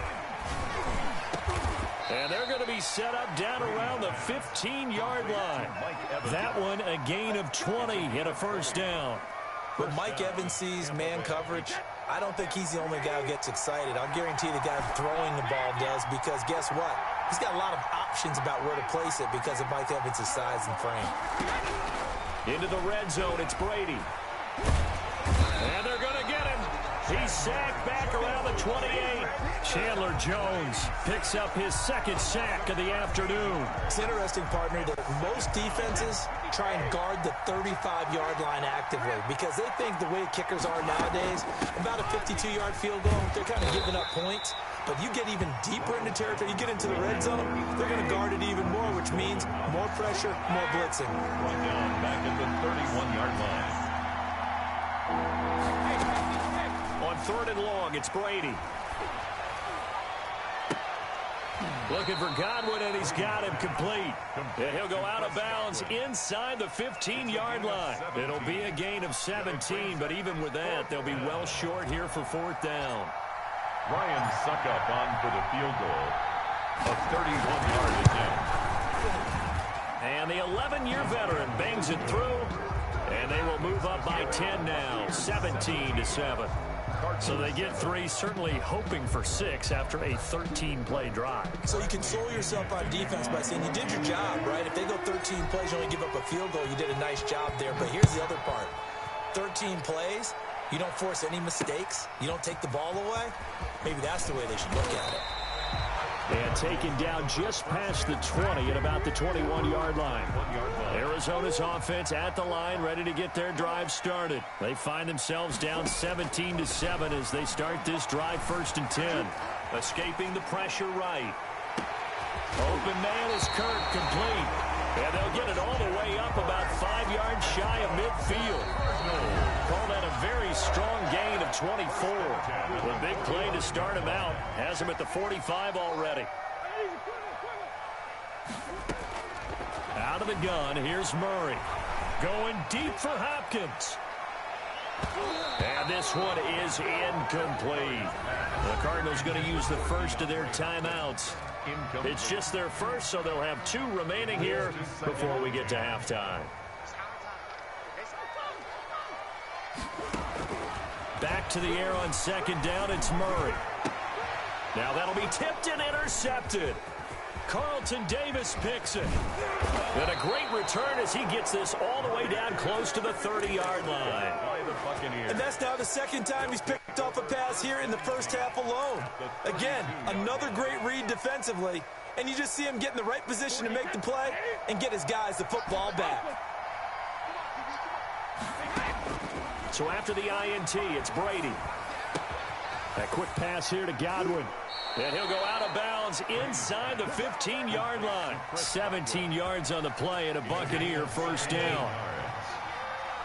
And they're going to be set up down around the 15-yard line. That one a gain of 20 and a first down. When Mike Evans sees man coverage, I don't think he's the only guy who gets excited. I'll guarantee the guy throwing the ball does, because guess what? He's got a lot of options about where to place it because of Mike Evans' size and frame. Into the red zone, it's Brady. And they're going to get him. He's sacked back around the 28. Chandler Jones picks up his 2nd sack of the afternoon. It's interesting, partner, that most defenses try and guard the 35-yard line actively because they think the way kickers are nowadays, about a 52-yard field goal, they're kind of giving up points. But you get even deeper into territory, you get into the red zone, they're going to guard it even more, which means more pressure, more blitzing. Run down back at the 31-yard line. On 3rd and long, it's Brady. Looking for Godwin, and he's got him complete. And he'll go out of bounds inside the 15-yard line. It'll be a gain of 17, but even with that, they'll be well short here for 4th down. Ryan Suckup on for the field goal. A 31-yard attempt. And the 11-year veteran bangs it through. And they will move up by 10 now, 17-7. So they get 3, certainly hoping for 6 after a 13-play drive. So you console yourself on defense by saying you did your job, right? If they go 13 plays, you only give up a field goal, you did a nice job there. But here's the other part. 13 plays, you don't force any mistakes, you don't take the ball away. Maybe that's the way they should look at it. And taken down just past the 20 at about the 21-yard line. Arizona's offense at the line, ready to get their drive started. They find themselves down 17-7 as they start this drive, 1st and 10. Escaping the pressure right. Open man is Kirk, complete. And they'll get it all the way up about 5 yards shy of midfield. Call that a very strong gain of 24. The big play to start him out has him at the 45 already. Out of the gun, here's Murray. Going deep for Hopkins. And this one is incomplete. The Cardinals going to use the first of their timeouts. It's just their first, so they'll have 2 remaining here before we get to halftime. Back to the air on 2nd down, it's Murray. Now that'll be tipped and intercepted. Carlton Davis picks it. And a great return as he gets this all the way down close to the 30-yard line. And that's now the 2nd time he's picked off a pass here in the first half alone. Again, another great read defensively. And you just see him get in the right position to make the play and get his guys the football back. So after the INT, it's Brady. That quick pass here to Godwin. And he'll go out of bounds inside the 15-yard line. 17 yards on the play and a Buccaneer 1st down.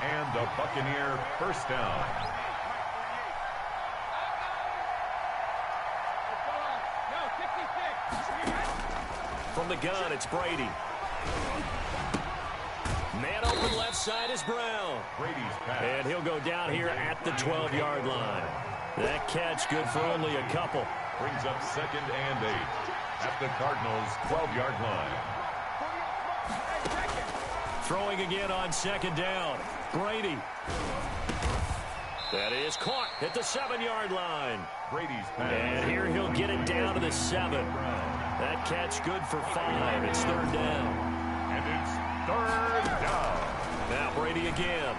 And a Buccaneer 1st down. From the gun, it's Brady. Man open left side is Brown. Brady's pass. And he'll go down here at the 12-yard line. That catch good for only a couple. Brings up 2nd and 8 at the Cardinals' 12-yard line. Throwing again on 2nd down. Brady. That is caught at the 7-yard line. Brady's pass. And here he'll get it down to the 7. That catch good for 5. It's 3rd down. And it's 3rd down. Now Brady again.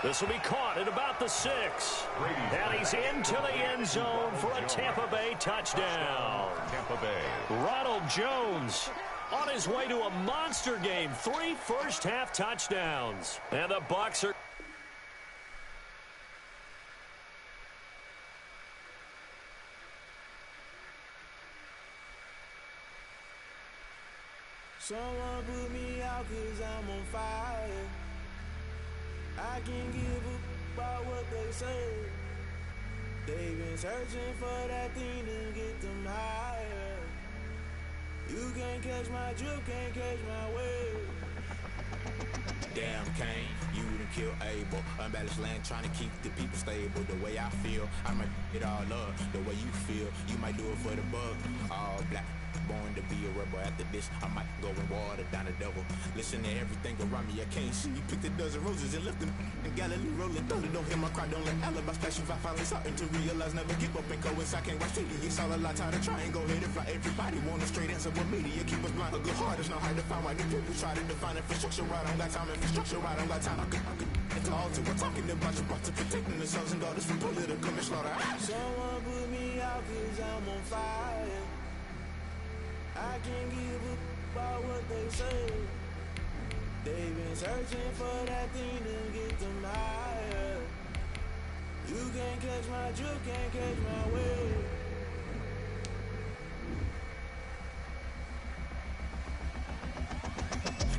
This will be caught at about the 6. And he's into the end zone for a Tampa Bay touchdown. Tampa Bay. Ronald Jones on his way to a monster game. 3 first-half touchdowns. And the Bucs are... Someone put me out 'cause I'm on fire. I can't give a about what they say. They've been searching for that thing to get them higher. You can't catch my drift, can't catch my wave. Damn, Kane, you done kill Abel. Unbalanced land, trying to keep the people stable. The way I feel, I might it all up. The way you feel, you might do it for the bug. All black, born to be a rebel. After this, I might go and water down the devil. Listen to everything around me, I can't see. Picked a dozen roses and left them in Galilee rolling. Thunder, don't hear my cry, don't let alibi splash. If I finally starting to realize, never give up and coincide. Can't watch TV, it's all a lot. Time to try and go ahead and fly. Everybody want a straight answer, but media keep us blind. A good heart is not hard to find. Why do people try to define infrastructure right? I don't got time, infrastructure right, I don't got time. It's all to we're talking about you brought to protecting the sons and daughters from political slaughter. Someone put me out 'cause I'm on fire. I can't give a about what they say. They've been searching for that thing to get them higher. You can't catch my drift, can't catch my wave.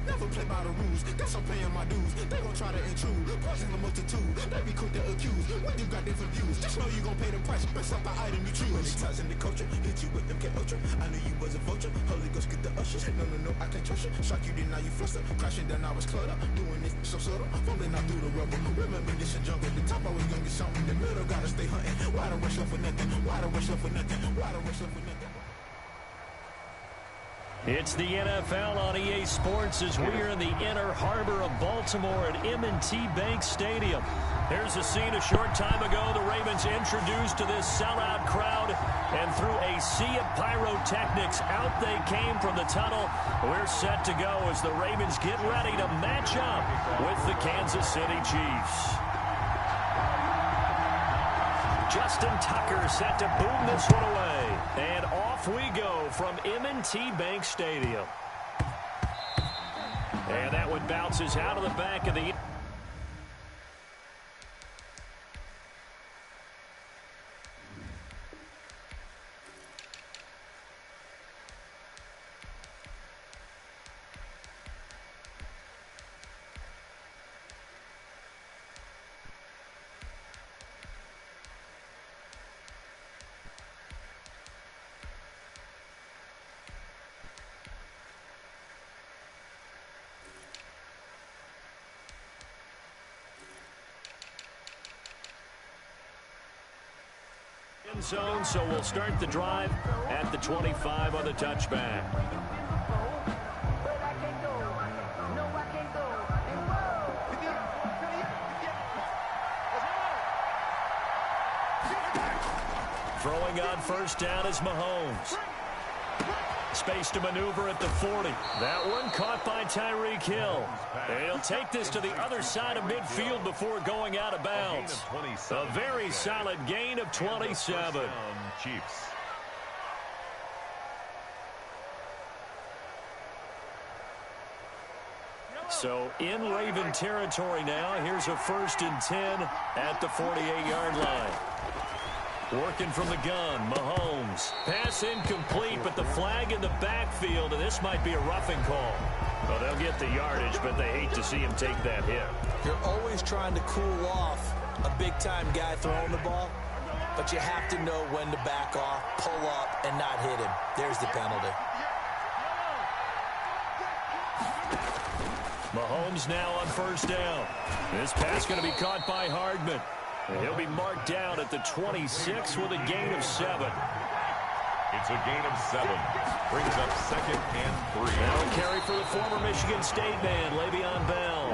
Never don't play by the rules. Guess I'm paying my dues. They gon' try to intrude. Poison the multitude. They be quick to accuse. When you got different views, just know you gon' pay the price. Best up the item you choose. Many ties in the culture. Hit you with them K Ultra. I knew you was a vulture. Holy Ghost get the ushers. No, I can't trust you. Shock you, then now you flustered. Crashing down, I was cluttered. Doing it so subtle. Fumbling out through the rubble. Remember this a jungle. The top always gonna get something. The middle gotta stay hunting. Why the rush up for nothing? Why the rush up for nothing? Why the rush up for nothing? It's the NFL on EA Sports as we are in the inner harbor of Baltimore at M&T Bank Stadium. Here's a scene a short time ago. The Ravens introduced to this sellout crowd, and through a sea of pyrotechnics, out they came from the tunnel. We're set to go as the Ravens get ready to match up with the Kansas City Chiefs. Justin Tucker set to boom this one away. And off we go from M&T Bank Stadium. And that one bounces out of the back of the... zone, so we'll start the drive at the 25 on the touchback. Throwing on first down is Mahomes. Space to maneuver at the 40. That one caught by Tyreek Hill. And he'll take this to the other side of midfield before going out of bounds. A very solid gain of 27. Chiefs. So in Raven territory now. Here's a 1st and 10 at the 48-yard line. Working from the gun, Mahomes. Pass incomplete, but the flag in the backfield, and this might be a roughing call. Well, they'll get the yardage, but they hate to see him take that hit. You're always trying to cool off a big-time guy throwing the ball, but you have to know when to back off, pull up, and not hit him. There's the penalty. Mahomes now on first down. This pass going to be caught by Hardman. And he'll be marked down at the 26 with a gain of 7. It's a gain of 7. Brings up 2nd and 3. Now a carry for the former Michigan State man, Le'Veon Bell.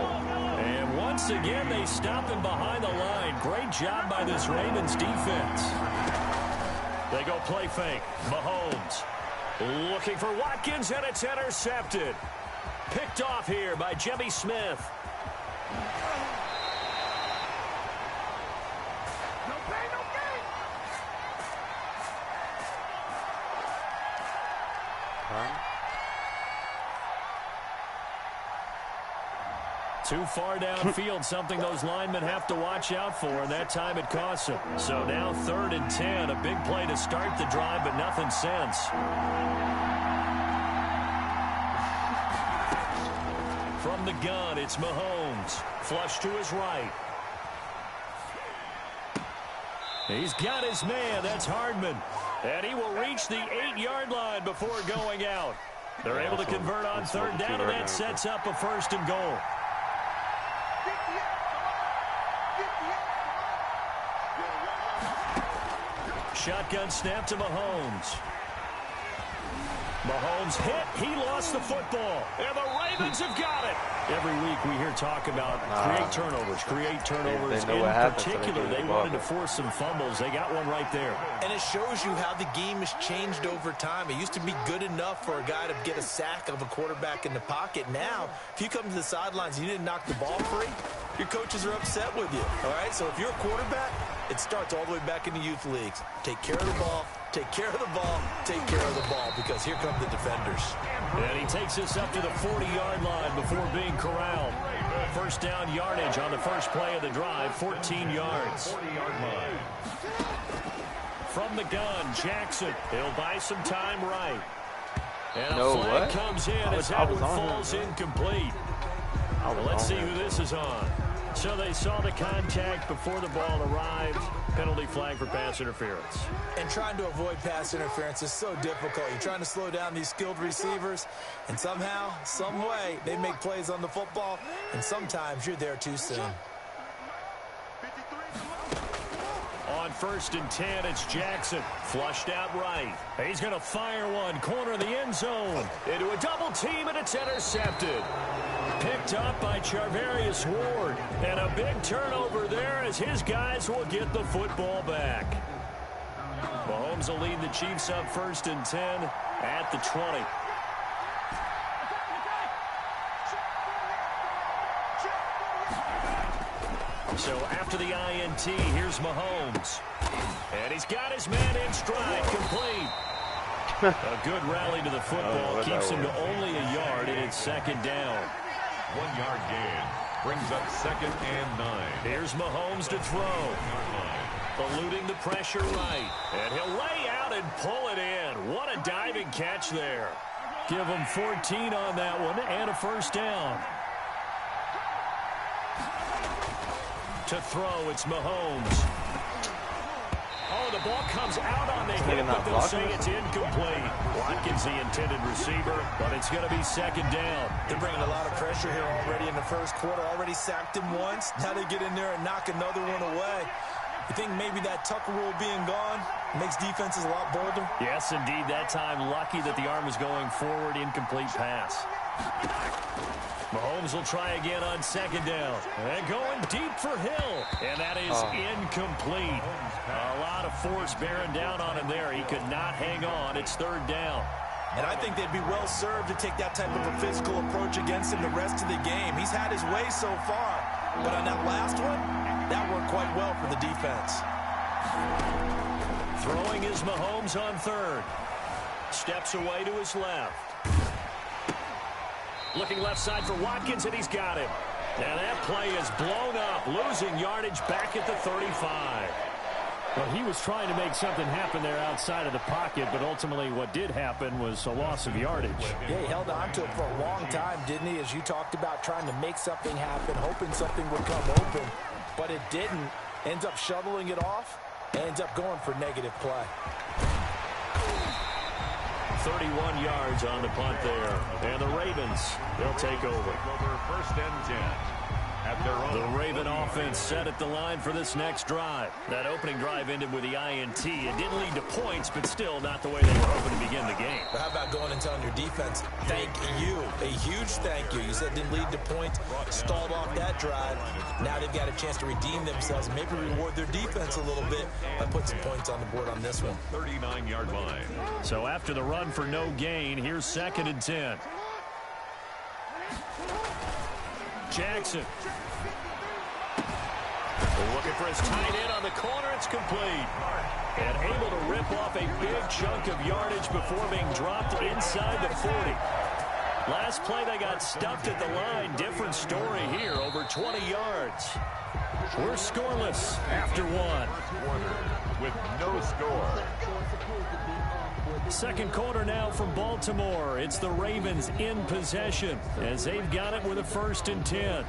And once again, they stop him behind the line. Great job by this Ravens defense. They go play fake. Mahomes looking for Watkins, and it's intercepted. Picked off here by Jimmy Smith. Too far downfield, something those linemen have to watch out for, and that time it costs them. So now 3rd and 10, a big play to start the drive, but nothing since. From the gun, it's Mahomes. Flush to his right. He's got his man, that's Hardman. And he will reach the 8-yard line before going out. They're able to convert on 3rd down, and that sets up a 1st and goal. Shotgun snap to Mahomes. Mahomes hit. He lost the football. And the Ravens have got it. Every week we hear talk about create turnovers. In particular, they wanted to force some fumbles. They got one right there. And it shows you how the game has changed over time. It used to be good enough for a guy to get a sack of a quarterback in the pocket. Now, if you come to the sidelines and you didn't knock the ball free, your coaches are upset with you. All right? So if you're a quarterback, it starts all the way back in the youth leagues. Take care of the ball, take care of the ball, take care of the ball, because here come the defenders. And he takes this up to the 40-yard line before being corralled. First down yardage on the first play of the drive, 14 yards. 40-yard line. From the gun, Jackson. He'll buy some time right. And a flag comes in as that one falls incomplete. Well, let's see who this is on. So they saw the contact before the ball arrived. Penalty flag for pass interference. And trying to avoid pass interference is so difficult. You're trying to slow down these skilled receivers, and somehow, some way, they make plays on the football, and sometimes you're there too soon. On 1st and 10, it's Jackson. Flushed out right. He's going to fire one. Corner of the end zone. Into a double team, and it's intercepted. Picked up by Charvarius Ward. And a big turnover there as his guys will get the football back. Mahomes will lead the Chiefs up 1st and 10 at the 20. So after the INT, here's Mahomes. And he's got his man in stride, complete. A good rally to the football keeps him to only a yard, and it's 2nd down. 1 yard gain brings up 2nd and 9. Here's Mahomes to throw. Eluding the pressure right. And he'll lay out and pull it in. What a diving catch there. Give him 14 on that one and a 1st down. To throw, it's Mahomes. Oh, the ball comes out on the hit, but they'll say it's incomplete. Watkins the intended receiver, but it's going to be 2nd down. They're bringing a lot of pressure here already in the 1st quarter. Already sacked him once. Now they get in there and knock another one away. You think maybe that Tucker rule being gone makes defenses a lot bolder? Yes, indeed. That time, lucky that the arm was going forward. Incomplete pass. Mahomes will try again on 2nd down. And going deep for Hill. And that is incomplete. A lot of force bearing down on him there. He could not hang on. It's 3rd down. And I think they'd be well served to take that type of a physical approach against him the rest of the game. He's had his way so far. But on that last one, that worked quite well for the defense. Throwing is Mahomes on 3rd. Steps away to his left. Looking left side for Watkins, and he's got him. And that play is blown up, losing yardage back at the 35. Well, he was trying to make something happen there outside of the pocket, but ultimately what did happen was a loss of yardage. Yeah, he held on to it for a long time, didn't he? As you talked about, trying to make something happen, hoping something would come open, but it didn't. Ends up shoveling it off, ends up going for negative play. 31 yards on the punt there. And the Ravens, they'll take over. 1st and 10. At their own. The Raven offense set at the line for this next drive. That opening drive ended with the INT. It didn't lead to points, but still not the way they were hoping to begin the game. But how about going and telling your defense, thank you, a huge thank you. You said didn't lead to points, stalled off that drive. Now they've got a chance to redeem themselves and maybe reward their defense a little bit by putting some points on the board on this one. 39-yard line. So after the run for no gain, here's 2nd and 10. Jackson. Looking for his tight end on the corner. It's complete. And able to rip off a big chunk of yardage before being dropped inside the 40. Last play, they got stuffed at the line. Different story here, over 20 yards. We're scoreless after one. With no score. 2nd quarter now from Baltimore. It's the Ravens in possession as they've got it with a 1st and 10.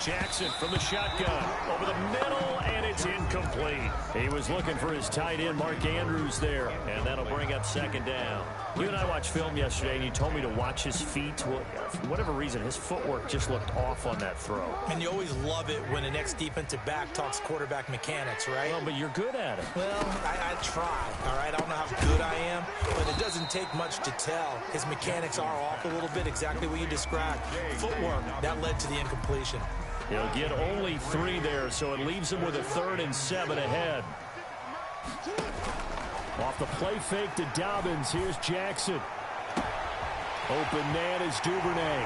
Jackson from the shotgun over the middle, and it's incomplete. He was looking for his tight end, Mark Andrews, there, and that'll bring up 2nd down. You and I watched film yesterday, and you told me to watch his feet. Well, for whatever reason, his footwork just looked off on that throw. And you always love it when an ex-defensive back talks quarterback mechanics, right? Well, but you're good at it. Well, I try, all right? I don't know how good I am, but it doesn't take much to tell. His mechanics are off a little bit, exactly what you described. Footwork, that led to the incompletion. He'll get only 3 there, so it leaves him with a 3rd and 7 ahead. Off the play fake to Dobbins, here's Jackson. Open man is Duvernay.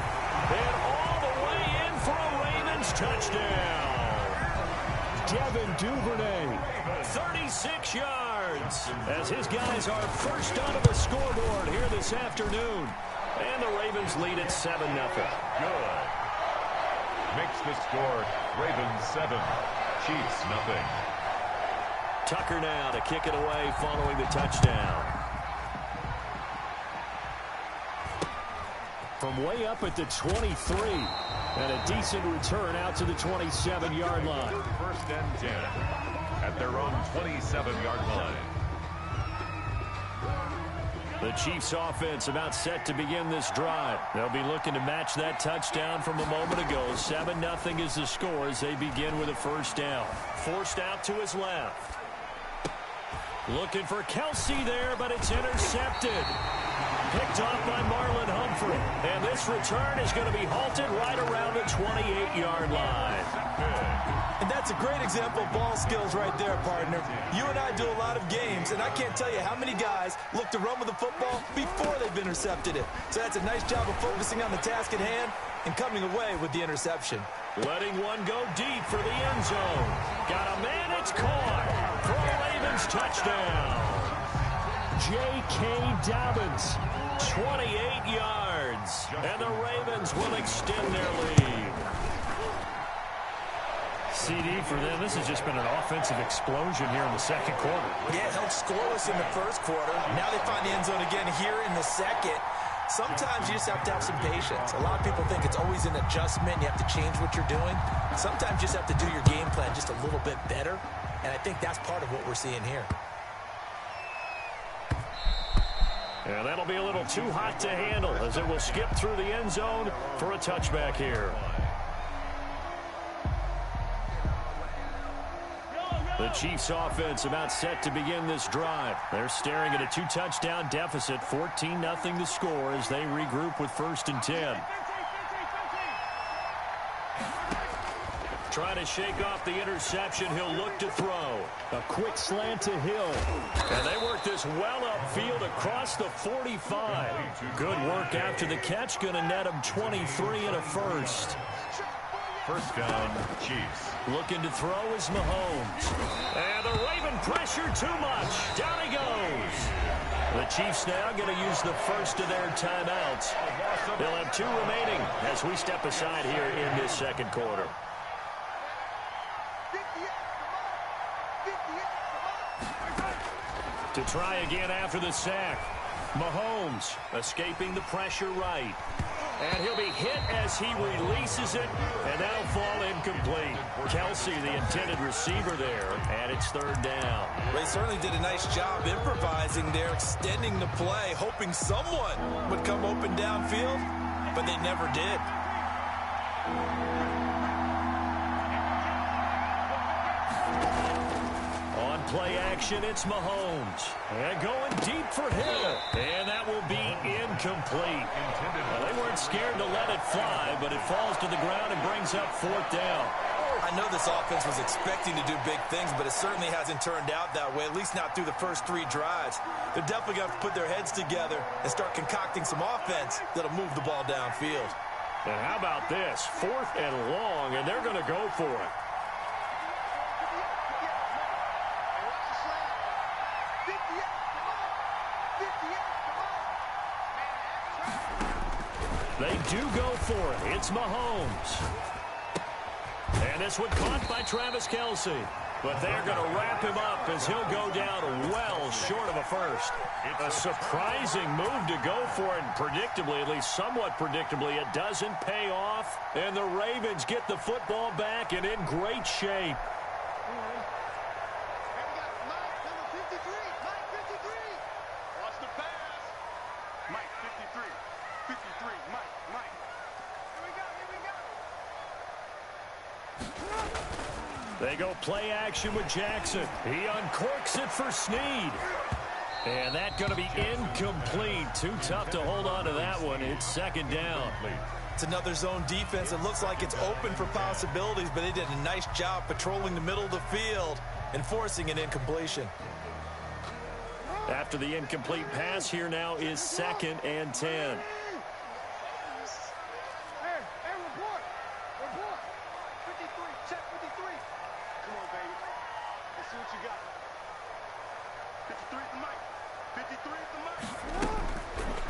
And all the way in for a Ravens touchdown. Devin Duvernay, 36 yards, as his guys are first onto the scoreboard here this afternoon. And the Ravens lead at 7-0. Good. Makes the score Ravens 7, Chiefs 0. Tucker now to kick it away following the touchdown. from way up at the 23. And a decent return out to the 27-yard line. 1st and 10 at their own 27-yard line. The Chiefs offense about set to begin this drive. They'll be looking to match that touchdown from a moment ago. 7-0 is the score as they begin with a 1st down. Forced out to his left. Looking for Kelsey there, but it's intercepted. Picked off by Marlon Humphrey. And this return is going to be halted right around the 28-yard line. And that's a great example of ball skills right there, partner. You and I do a lot of games, and I can't tell you how many guys look to run with the football before they've intercepted it. So that's a nice job of focusing on the task at hand and coming away with the interception. Letting one go deep for the end zone. Got a man, it's caught for a Ravens touchdown. J.K. Dobbins, 28 yards, and the Ravens will extend their lead. CD for them, this has just been an offensive explosion here in the 2nd quarter. Yeah, held scoreless in the 1st quarter. Now they find the end zone again here in the 2nd. Sometimes you just have to have some patience. A lot of people think it's always an adjustment. You have to change what you're doing. Sometimes you just have to do your game plan just a little bit better, and I think that's part of what we're seeing here. And that'll be a little too hot to handle as it will skip through the end zone for a touchback here. The Chiefs offense about set to begin this drive. They're staring at a 2-touchdown deficit, 14-0 the score as they regroup with 1st and 10. Trying to shake off the interception, he'll look to throw. A quick slant to Hill. And they work this well upfield across the 45. Good work after the catch, going to net him 23 and a 1st. 1st down, Chiefs. Looking to throw is Mahomes. And the Raven pressure too much. Down he goes. The Chiefs now going to use the 1st of their timeouts. They'll have 2 remaining as we step aside here in this 2nd quarter. To try again after the sack. Mahomes escaping the pressure right. And he'll be hit as he releases it, and that'll fall incomplete. Kelsey, the intended receiver there, and it's 3rd down. They certainly did a nice job improvising there, extending the play, hoping someone would come open downfield, but they never did. On play action, it's Mahomes. And going deep for Hill. And that will be incomplete. Well, they weren't scared to let it fly, but it falls to the ground and brings up 4th down. I know this offense was expecting to do big things, but it certainly hasn't turned out that way, at least not through the first 3 drives. They're definitely going to have to put their heads together and start concocting some offense that'll move the ball downfield. And how about this? 4th and long, and they're going to go for it. They do go for it. It's Mahomes. And this one caught by Travis Kelsey. But they're going to wrap him up as he'll go down well short of a 1st. A surprising move to go for it, and predictably, at least somewhat predictably, it doesn't pay off. And the Ravens get the football back and in great shape. They go play action with Jackson. He uncorks it for Snead. And that's going to be incomplete. Too tough to hold on to that one. It's 2nd down. It's another zone defense. It looks like it's open for possibilities, but they did a nice job patrolling the middle of the field and forcing an incompletion. After the incomplete pass, here now is 2nd and 10.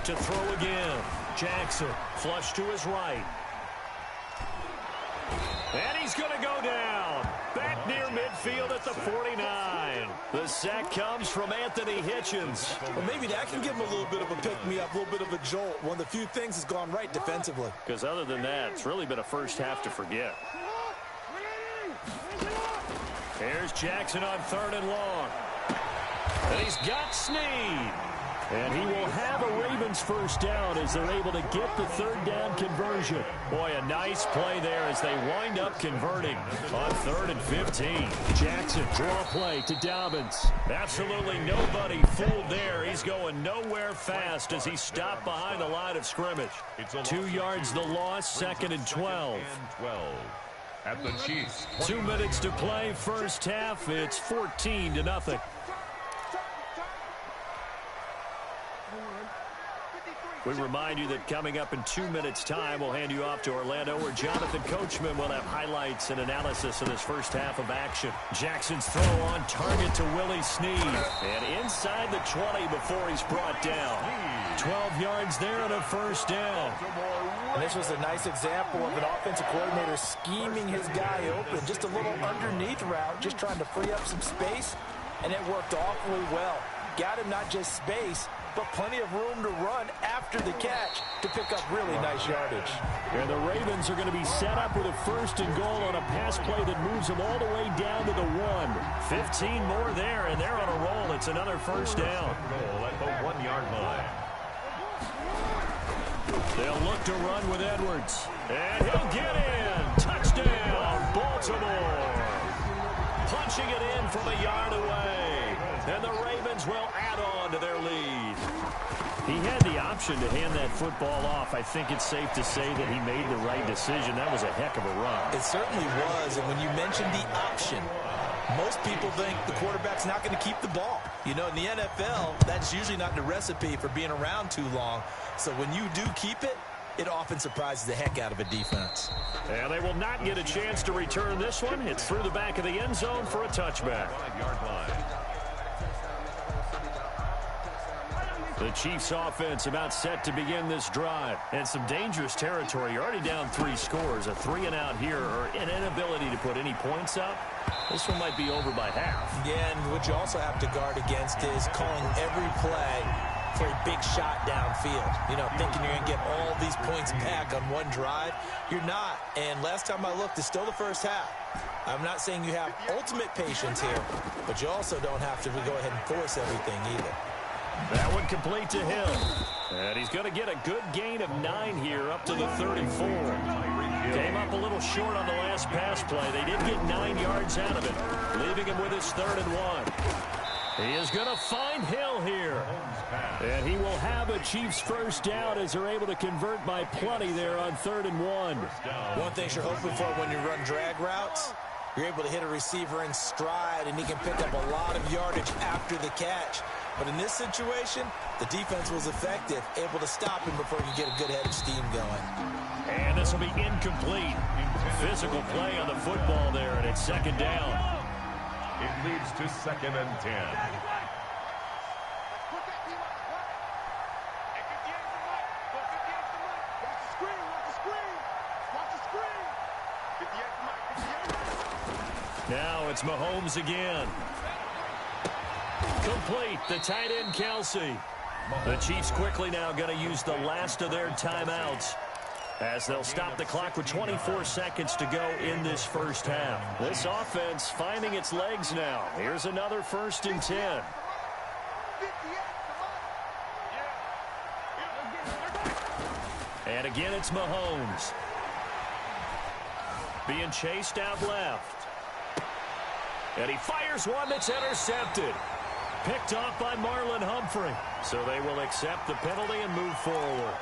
To throw again. Jackson, flush to his right. And he's going to go down. Back near midfield. field at the 49. The sack comes from Anthony Hitchens. Well, maybe that can give him a little bit of a pick-me-up, a little bit of a jolt. One of the few things has gone right defensively. Because other than that, it's really been a first half to forget. Here's Jackson on 3rd and long. And he's got Snead. And he will have a Ravens first down as they're able to get the 3rd down conversion. Boy, a nice play there as they wind up converting on 3rd and 15. Jackson, draw play to Dobbins. Absolutely nobody fooled there. He's going nowhere fast as he stopped behind the line of scrimmage. 2 yards the loss, 2nd and 12. At the Chiefs. 2 minutes to play, first half. It's 14-0. We remind you that coming up in 2 minutes' time, we'll hand you off to Orlando, where Jonathan Coachman will have highlights and analysis of this first half of action. Jackson's throw on target to Willie Snead. And inside the 20 before he's brought down. 12 yards there and a first down. And this was a nice example of an offensive coordinator scheming his guy open. Just a little underneath route, just trying to free up some space, and it worked awfully well. Got him not just space, but plenty of room to run after the catch to pick up really nice yardage. And the Ravens are going to be set up with a 1st and goal on a pass play that moves them all the way down to the 1. 15 more there, and they're on a roll. It's another first down. Goal at the 1-yard line. They'll look to run with Edwards. And he'll get in. Touchdown, Baltimore. Punching it in from a yard away. And the Ravens will add on to their lead. He had the option to hand that football off. I think it's safe to say that he made the right decision. That was a heck of a run. It certainly was, and when you mentioned the option, most people think the quarterback's not going to keep the ball. You know, in the NFL, that's usually not the recipe for being around too long. So when you do keep it, it often surprises the heck out of a defense. And they will not get a chance to return this one. It's through the back of the end zone for a touchback. 5-yard line. The Chiefs offense about set to begin this drive. And some dangerous territory. You're already down 3 scores. A 3-and-out here, or an inability to put any points up. This one might be over by half. Yeah, and what you also have to guard against is calling every play for a big shot downfield. You know, thinking you're going to get all these points back on one drive. You're not. And last time I looked, it's still the first half. I'm not saying you have ultimate patience here, but you also don't have to go ahead and force everything either. That one complete to Hill. And he's going to get a good gain of 9 here up to the 34. Came up a little short on the last pass play. They did get 9 yards out of it, leaving him with his 3rd and 1. He is going to find Hill here. And he will have a Chiefs first down as they're able to convert by plenty there on 3rd and 1. One thing you're hoping for when you run drag routes, you're able to hit a receiver in stride, and he can pick up a lot of yardage after the catch. But in this situation, the defense was effective, able to stop him before he could get a good head of steam going. And this will be incomplete. Physical play on the football there, and it's 2nd down. It leads to 2nd and 10. Now it's Mahomes again. Complete, the tight end Kelsey. The Chiefs quickly now going to use the last of their timeouts as they'll stop the clock with 24 seconds to go in this first half. This offense finding its legs now. Here's another 1st and 10. And again, it's Mahomes. Being chased out left. And he fires one that's intercepted. Picked off by Marlon Humphrey. So they will accept the penalty and move forward.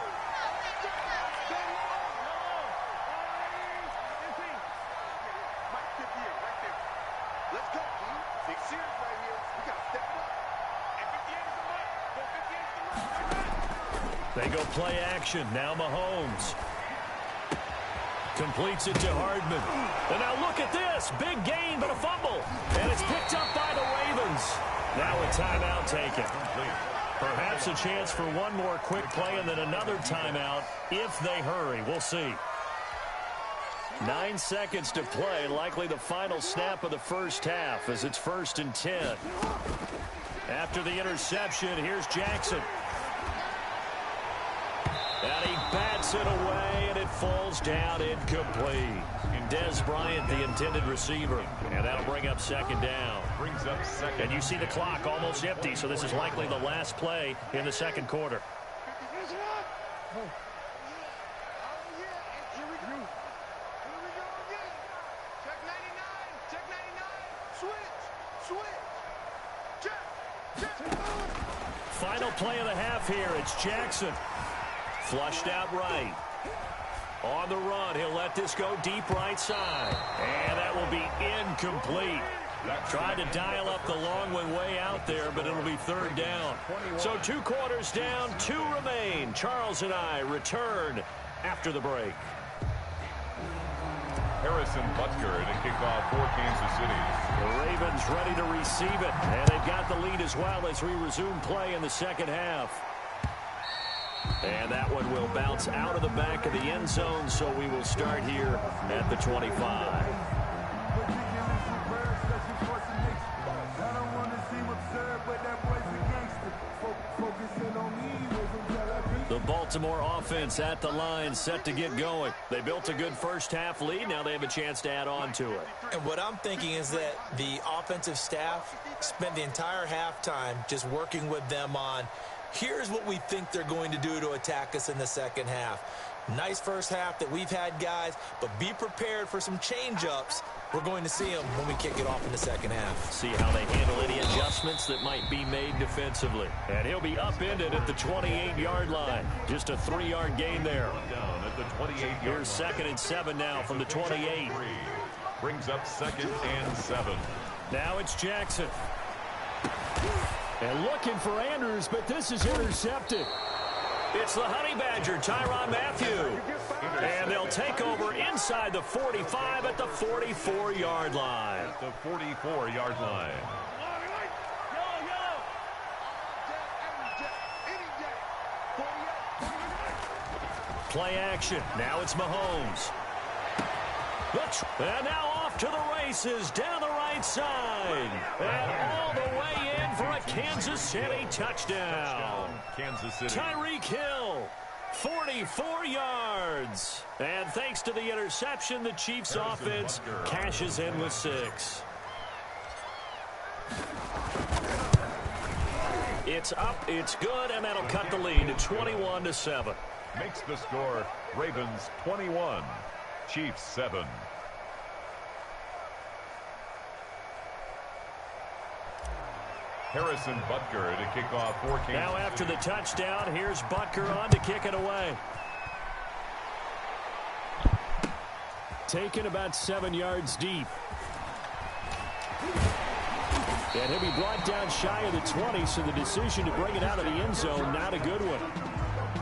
They go play action. Now Mahomes. Completes it to Hardman. And now look at this. Big gain, but a fumble. And it's picked up by the Ravens. Now a timeout taken. Perhaps a chance for one more quick play and then another timeout if they hurry. We'll see. 9 seconds to play, likely the final snap of the first half as it's 1st and 10. After the interception, here's Jackson. And he bats it away, and it falls down incomplete. Des Bryant, the intended receiver. And that'll bring up 2nd down. Brings up 2nd. And you see the clock almost empty, so this is likely the last play in the 2nd quarter. Final play of the half here. It's Jackson. Flushed out right. On the run, he'll let this go deep right side. And that will be incomplete. Tried to dial up the long one way out there, but it'll be 3rd down. So 2 quarters down, 2 remain. Charles and I return after the break. Harrison Butker to kick off for Kansas City. The Ravens ready to receive it, and they've got the lead as well as we resume play in the 2nd half. And that one will bounce out of the back of the end zone, so we will start here at the 25. The Baltimore offense at the line, set to get going. They built a good first half lead. Now they have a chance to add on to it. And what I'm thinking is that the offensive staff spent the entire halftime just working with them on, here's what we think they're going to do to attack us in the 2nd half. Nice first half that we've had, guys, but be prepared for some change-ups. We're going to see them when we kick it off in the 2nd half. See how they handle any adjustments that might be made defensively. And he'll be upended at the 28-yard line. Just a 3-yard gain there. Down at the 28-yard Here's 2nd and 7 now from the 28. Brings up 2nd and 7. Now it's Jackson. And looking for Andrews, but this is intercepted. It's the Honey Badger, Tyrann Mathieu. And they'll take over inside the 45 at the 44-yard line. At the 44-yard line. Play action. Now it's Mahomes. And now off to the races down the right side. And all the way in for a Kansas City touchdown. Kansas City. Tyreek Hill, 44 yards. And thanks to the interception, the Chiefs offense cashes in with 6. It's up, it's good, and that'll cut the lead to 21-7. Makes the score Ravens 21, Chiefs 7. Harrison Butker to kick off for Kansas City. Now after the touchdown, here's Butker on to kick it away. Taken about 7 yards deep. And he'll be brought down shy of the 20, so the decision to bring it out of the end zone, not a good one.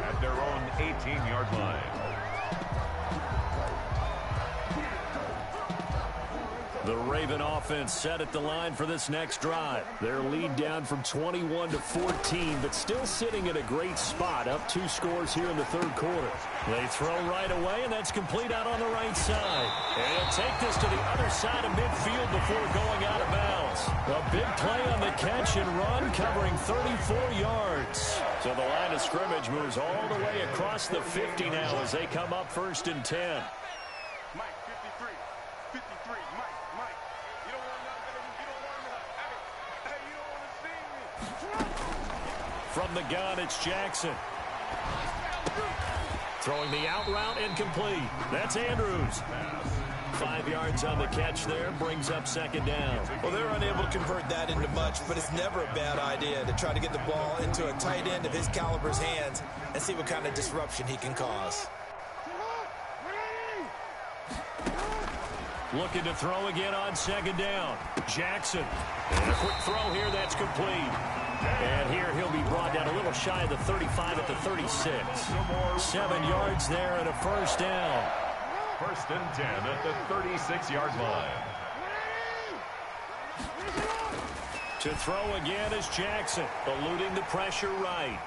At their own 18-yard line. The Raven offense set at the line for this next drive. Their lead down from 21 to 14, but still sitting at a great spot, up 2 scores here in the 3rd quarter. They throw right away, and that's complete out on the right side. And he'll take this to the other side of midfield before going out of bounds. A big play on the catch and run, covering 34 yards. So the line of scrimmage moves all the way across the 50 now as they come up 1st and 10. From the gun, it's Jackson. Throwing the out route, incomplete. That's Andrews. 5 yards on the catch there, brings up 2nd down. Well, they're unable to convert that into much, but it's never a bad idea to try to get the ball into a tight end of his caliber's hands and see what kind of disruption he can cause. Looking to throw again on 2nd down. Jackson. And a quick throw here, that's complete. And here he'll be brought down a little shy of the 35 at the 36. 7 yards there and a 1st down. 1st and 10 at the 36-yard line. To throw again is Jackson, eluding the pressure right.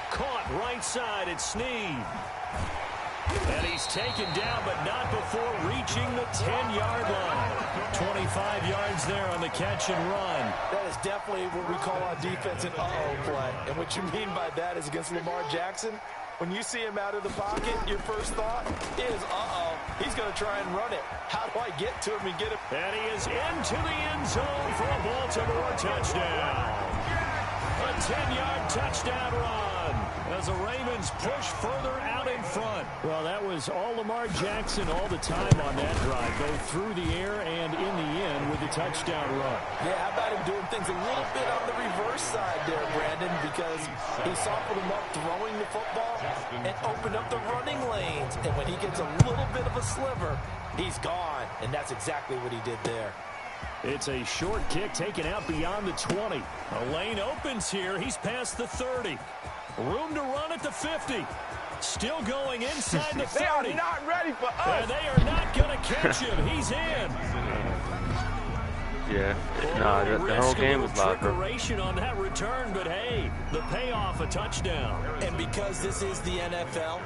Caught right side, it's Snead. And he's taken down, but not before reaching the 10-yard line. 25 yards there on the catch and run. That is definitely what we call on defense an uh-oh play. And what you mean by that is against Lamar Jackson, when you see him out of the pocket, your first thought is, uh-oh, he's going to try and run it. How do I get to him and get him? And he is into the end zone for a Baltimore touchdown. A 10-yard touchdown run as the Ravens push further out in front. Well, that was all Lamar Jackson all the time on that drive, both through the air and in the end with the touchdown run. Yeah, how about him doing things a little bit on the reverse side there, Brandon, because he softened him up throwing the football and opened up the running lanes. And when he gets a little bit of a sliver, he's gone. And that's exactly what he did there. It's a short kick taken out beyond the 20. A lane opens here. He's past the 30. Room to run at the 50. Still going inside the 30. They are not ready for us. And they are not going to catch him. He's in. Yeah, nah, the whole game was live, bro. On that return, but hey, the payoff, a touchdown. And because this is the NFL,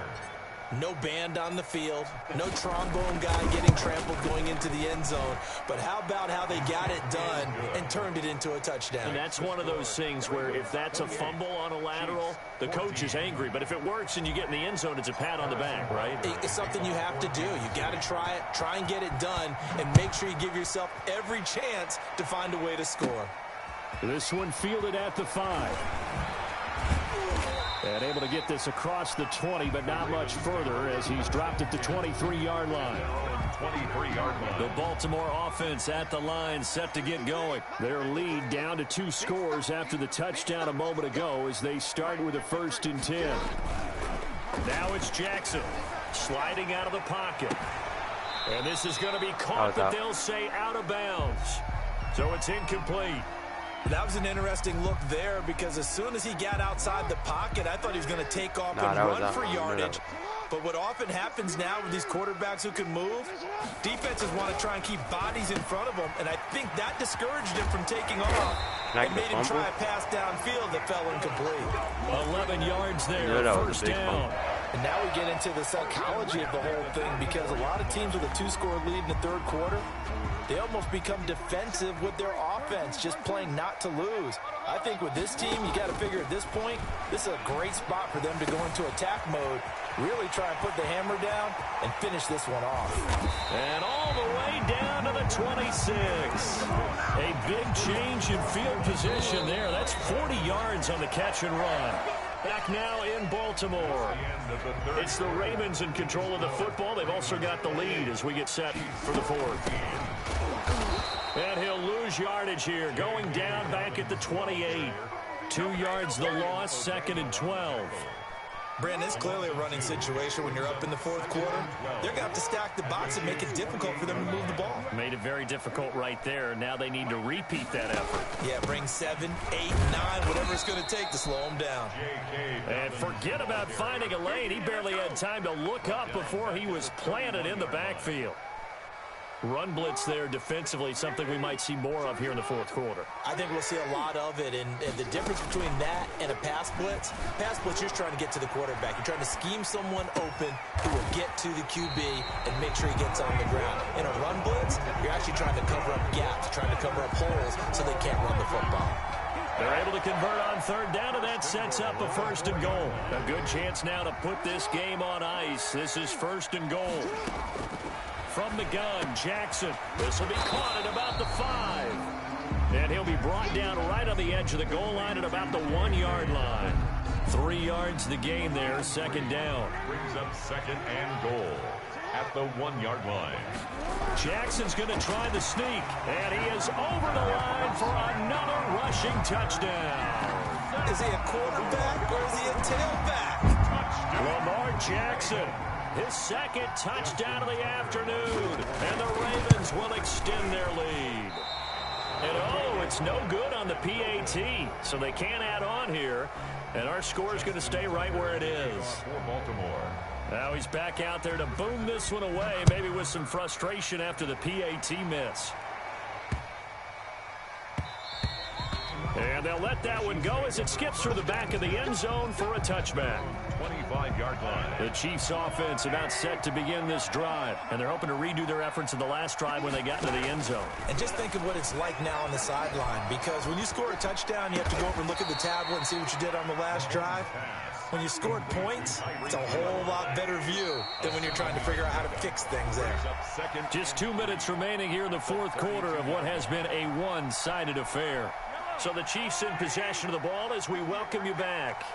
no band on the field, no trombone guy getting trampled going into the end zone. But how about how they got it done and turned it into a touchdown? And that's one of those things where if that's a fumble on a lateral, the coach is angry. But if it works and you get in the end zone, it's a pat on the back, right? It's something you have to do. You got to try it, try and get it done, and make sure you give yourself every chance to find a way to score. This one fielded at the 5. And able to get this across the 20, but not much further as he's dropped at the 23-yard line. 23-yard line. The Baltimore offense at the line, set to get going. Their lead down to 2 scores after the touchdown a moment ago as they start with a 1st and 10. Now it's Jackson sliding out of the pocket. And this is going to be caught, but they'll say out of bounds. So it's incomplete. That was an interesting look there because as soon as he got outside the pocket, I thought he was going to take off and run for yardage. But what often happens now with these quarterbacks who can move, defenses want to try and keep bodies in front of them, and I think that discouraged him from taking off and made him try a pass downfield that fell incomplete. 11 yards there, 1st down. And now we get into the psychology of the whole thing because a lot of teams with a 2-score lead in the 3rd quarter, they almost become defensive with their offense, just playing not to lose. I think with this team, you got to figure at this point, this is a great spot for them to go into attack mode, really try and put the hammer down and finish this one off. And all the way down to the 26. A big change in field position there. That's 40 yards on the catch and run. Back now in Baltimore. It's the Ravens in control of the football. They've also got the lead as we get set for the 4th. And he'll lose yardage here, going down back at the 28. 2 yards the loss, 2nd and 12. Brandon, it's clearly a running situation when you're up in the 4th quarter. They're going to have to stack the box and make it difficult for them to move the ball. Made it very difficult right there. Now they need to repeat that effort. Yeah, bring 7, 8, 9, whatever it's going to take to slow them down. And forget about finding a lane. He barely had time to look up before he was planted in the backfield. Run blitz there defensively, something we might see more of here in the 4th quarter. I think we'll see a lot of it, and the difference between that and a pass blitz, you're just trying to get to the quarterback. You're trying to scheme someone open who will get to the QB and make sure he gets on the ground. In a run blitz, you're actually trying to cover up gaps, trying to cover up holes so they can't run the football. They're able to convert on 3rd down, and that sets up a 1st and goal. A good chance now to put this game on ice. This is 1st and goal. From the gun, Jackson. This will be caught at about the 5. And he'll be brought down right on the edge of the goal line at about the 1-yard line. 3 yards the gain there, 2nd down. Brings up 2nd and goal at the 1-yard line. Jackson's going to try the sneak, and he is over the line for another rushing touchdown. Is he a quarterback or is he a tailback? Lamar Jackson. His 2nd touchdown of the afternoon. And the Ravens will extend their lead. And it's no good on the PAT. So they can't add on here. And our score is going to stay right where it is. For Baltimore. Now he's back out there to boom this one away. Maybe with some frustration after the PAT miss. And they'll let that one go as it skips through the back of the end zone for a touchback. 25-yard line. The Chiefs offense about set to begin this drive, and they're hoping to redo their efforts in the last drive when they got into the end zone. And just think of what it's like now on the sideline, because when you score a touchdown, you have to go over and look at the tablet and see what you did on the last drive. When you scored points, it's a whole lot better view than when you're trying to figure out how to fix things there. Just 2 minutes remaining here in the fourth quarter of what has been a one-sided affair. So the Chiefs in possession of the ball as we welcome you back.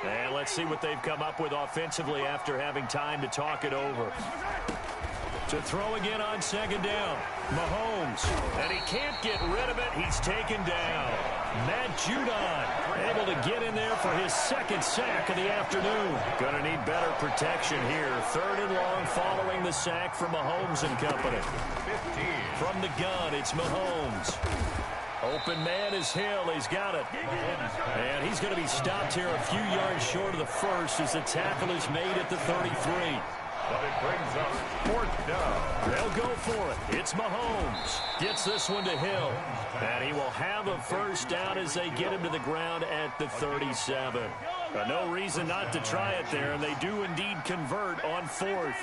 And let's see what they've come up with offensively after having time to talk it over. To throw again on second down. Mahomes. And he can't get rid of it. He's taken down. Matt Judon able to get in there for his second sack of the afternoon. Going to need better protection here. Third and long following the sack from Mahomes and company. 15. From the gun, it's Mahomes. Open man is Hill. He's got it. And he's going to be stopped here a few yards short of the first as the tackle is made at the 33. But it brings up fourth down. They'll go for it. It's Mahomes. Gets this one to Hill. And he will have a first down as they get him to the ground at the 37. No reason not to try it there, and they do indeed convert on fourth.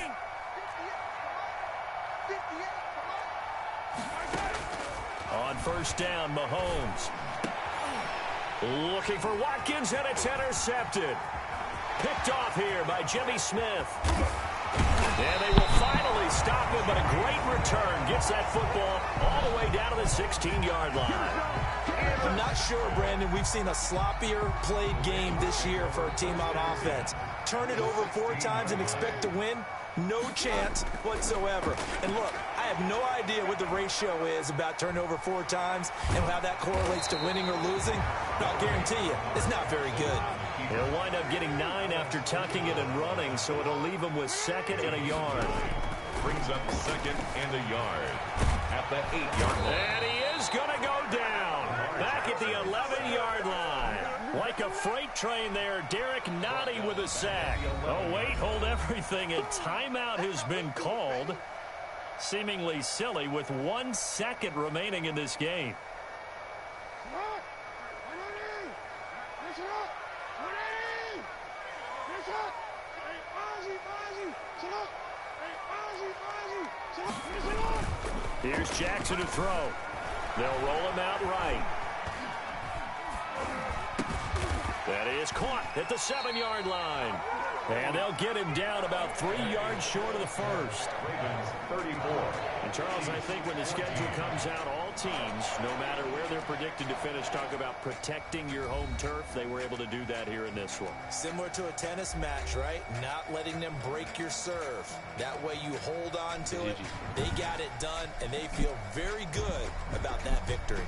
On first down, Mahomes. Looking for Watkins, and it's intercepted. Picked off here by Jimmy Smith. And they will finally stop him, but a great return. Gets that football all the way down to the 16-yard line. I'm not sure, Brandon, we've seen a sloppier played game this year for a team on offense. Turn it over 4 times and expect to win? No chance whatsoever. And look, I have no idea what the ratio is about turnover 4 times and how that correlates to winning or losing. But I'll guarantee you, it's not very good. He'll wind up getting 9 after tucking it and running, so it'll leave him with second and a yard. Brings up second and a yard at the 8-yard line. And he is going to go down back at the 11-yard line. Like a freight train there, Derek Noti with a sack. Oh, wait, hold everything. A timeout has been called. Seemingly silly with 1 second remaining in this game. Here's Jackson to throw. They'll roll him out right. That is caught at the 7-yard line. And they'll get him down about 3 yards short of the first. Ravens 34. And Charles, I think when the schedule comes out, all teams, no matter where they're predicted to finish, talk about protecting your home turf. They were able to do that here in this one. Similar to a tennis match, right? Not letting them break your serve. That way you hold on to it. They got it done, and they feel very good about that victory.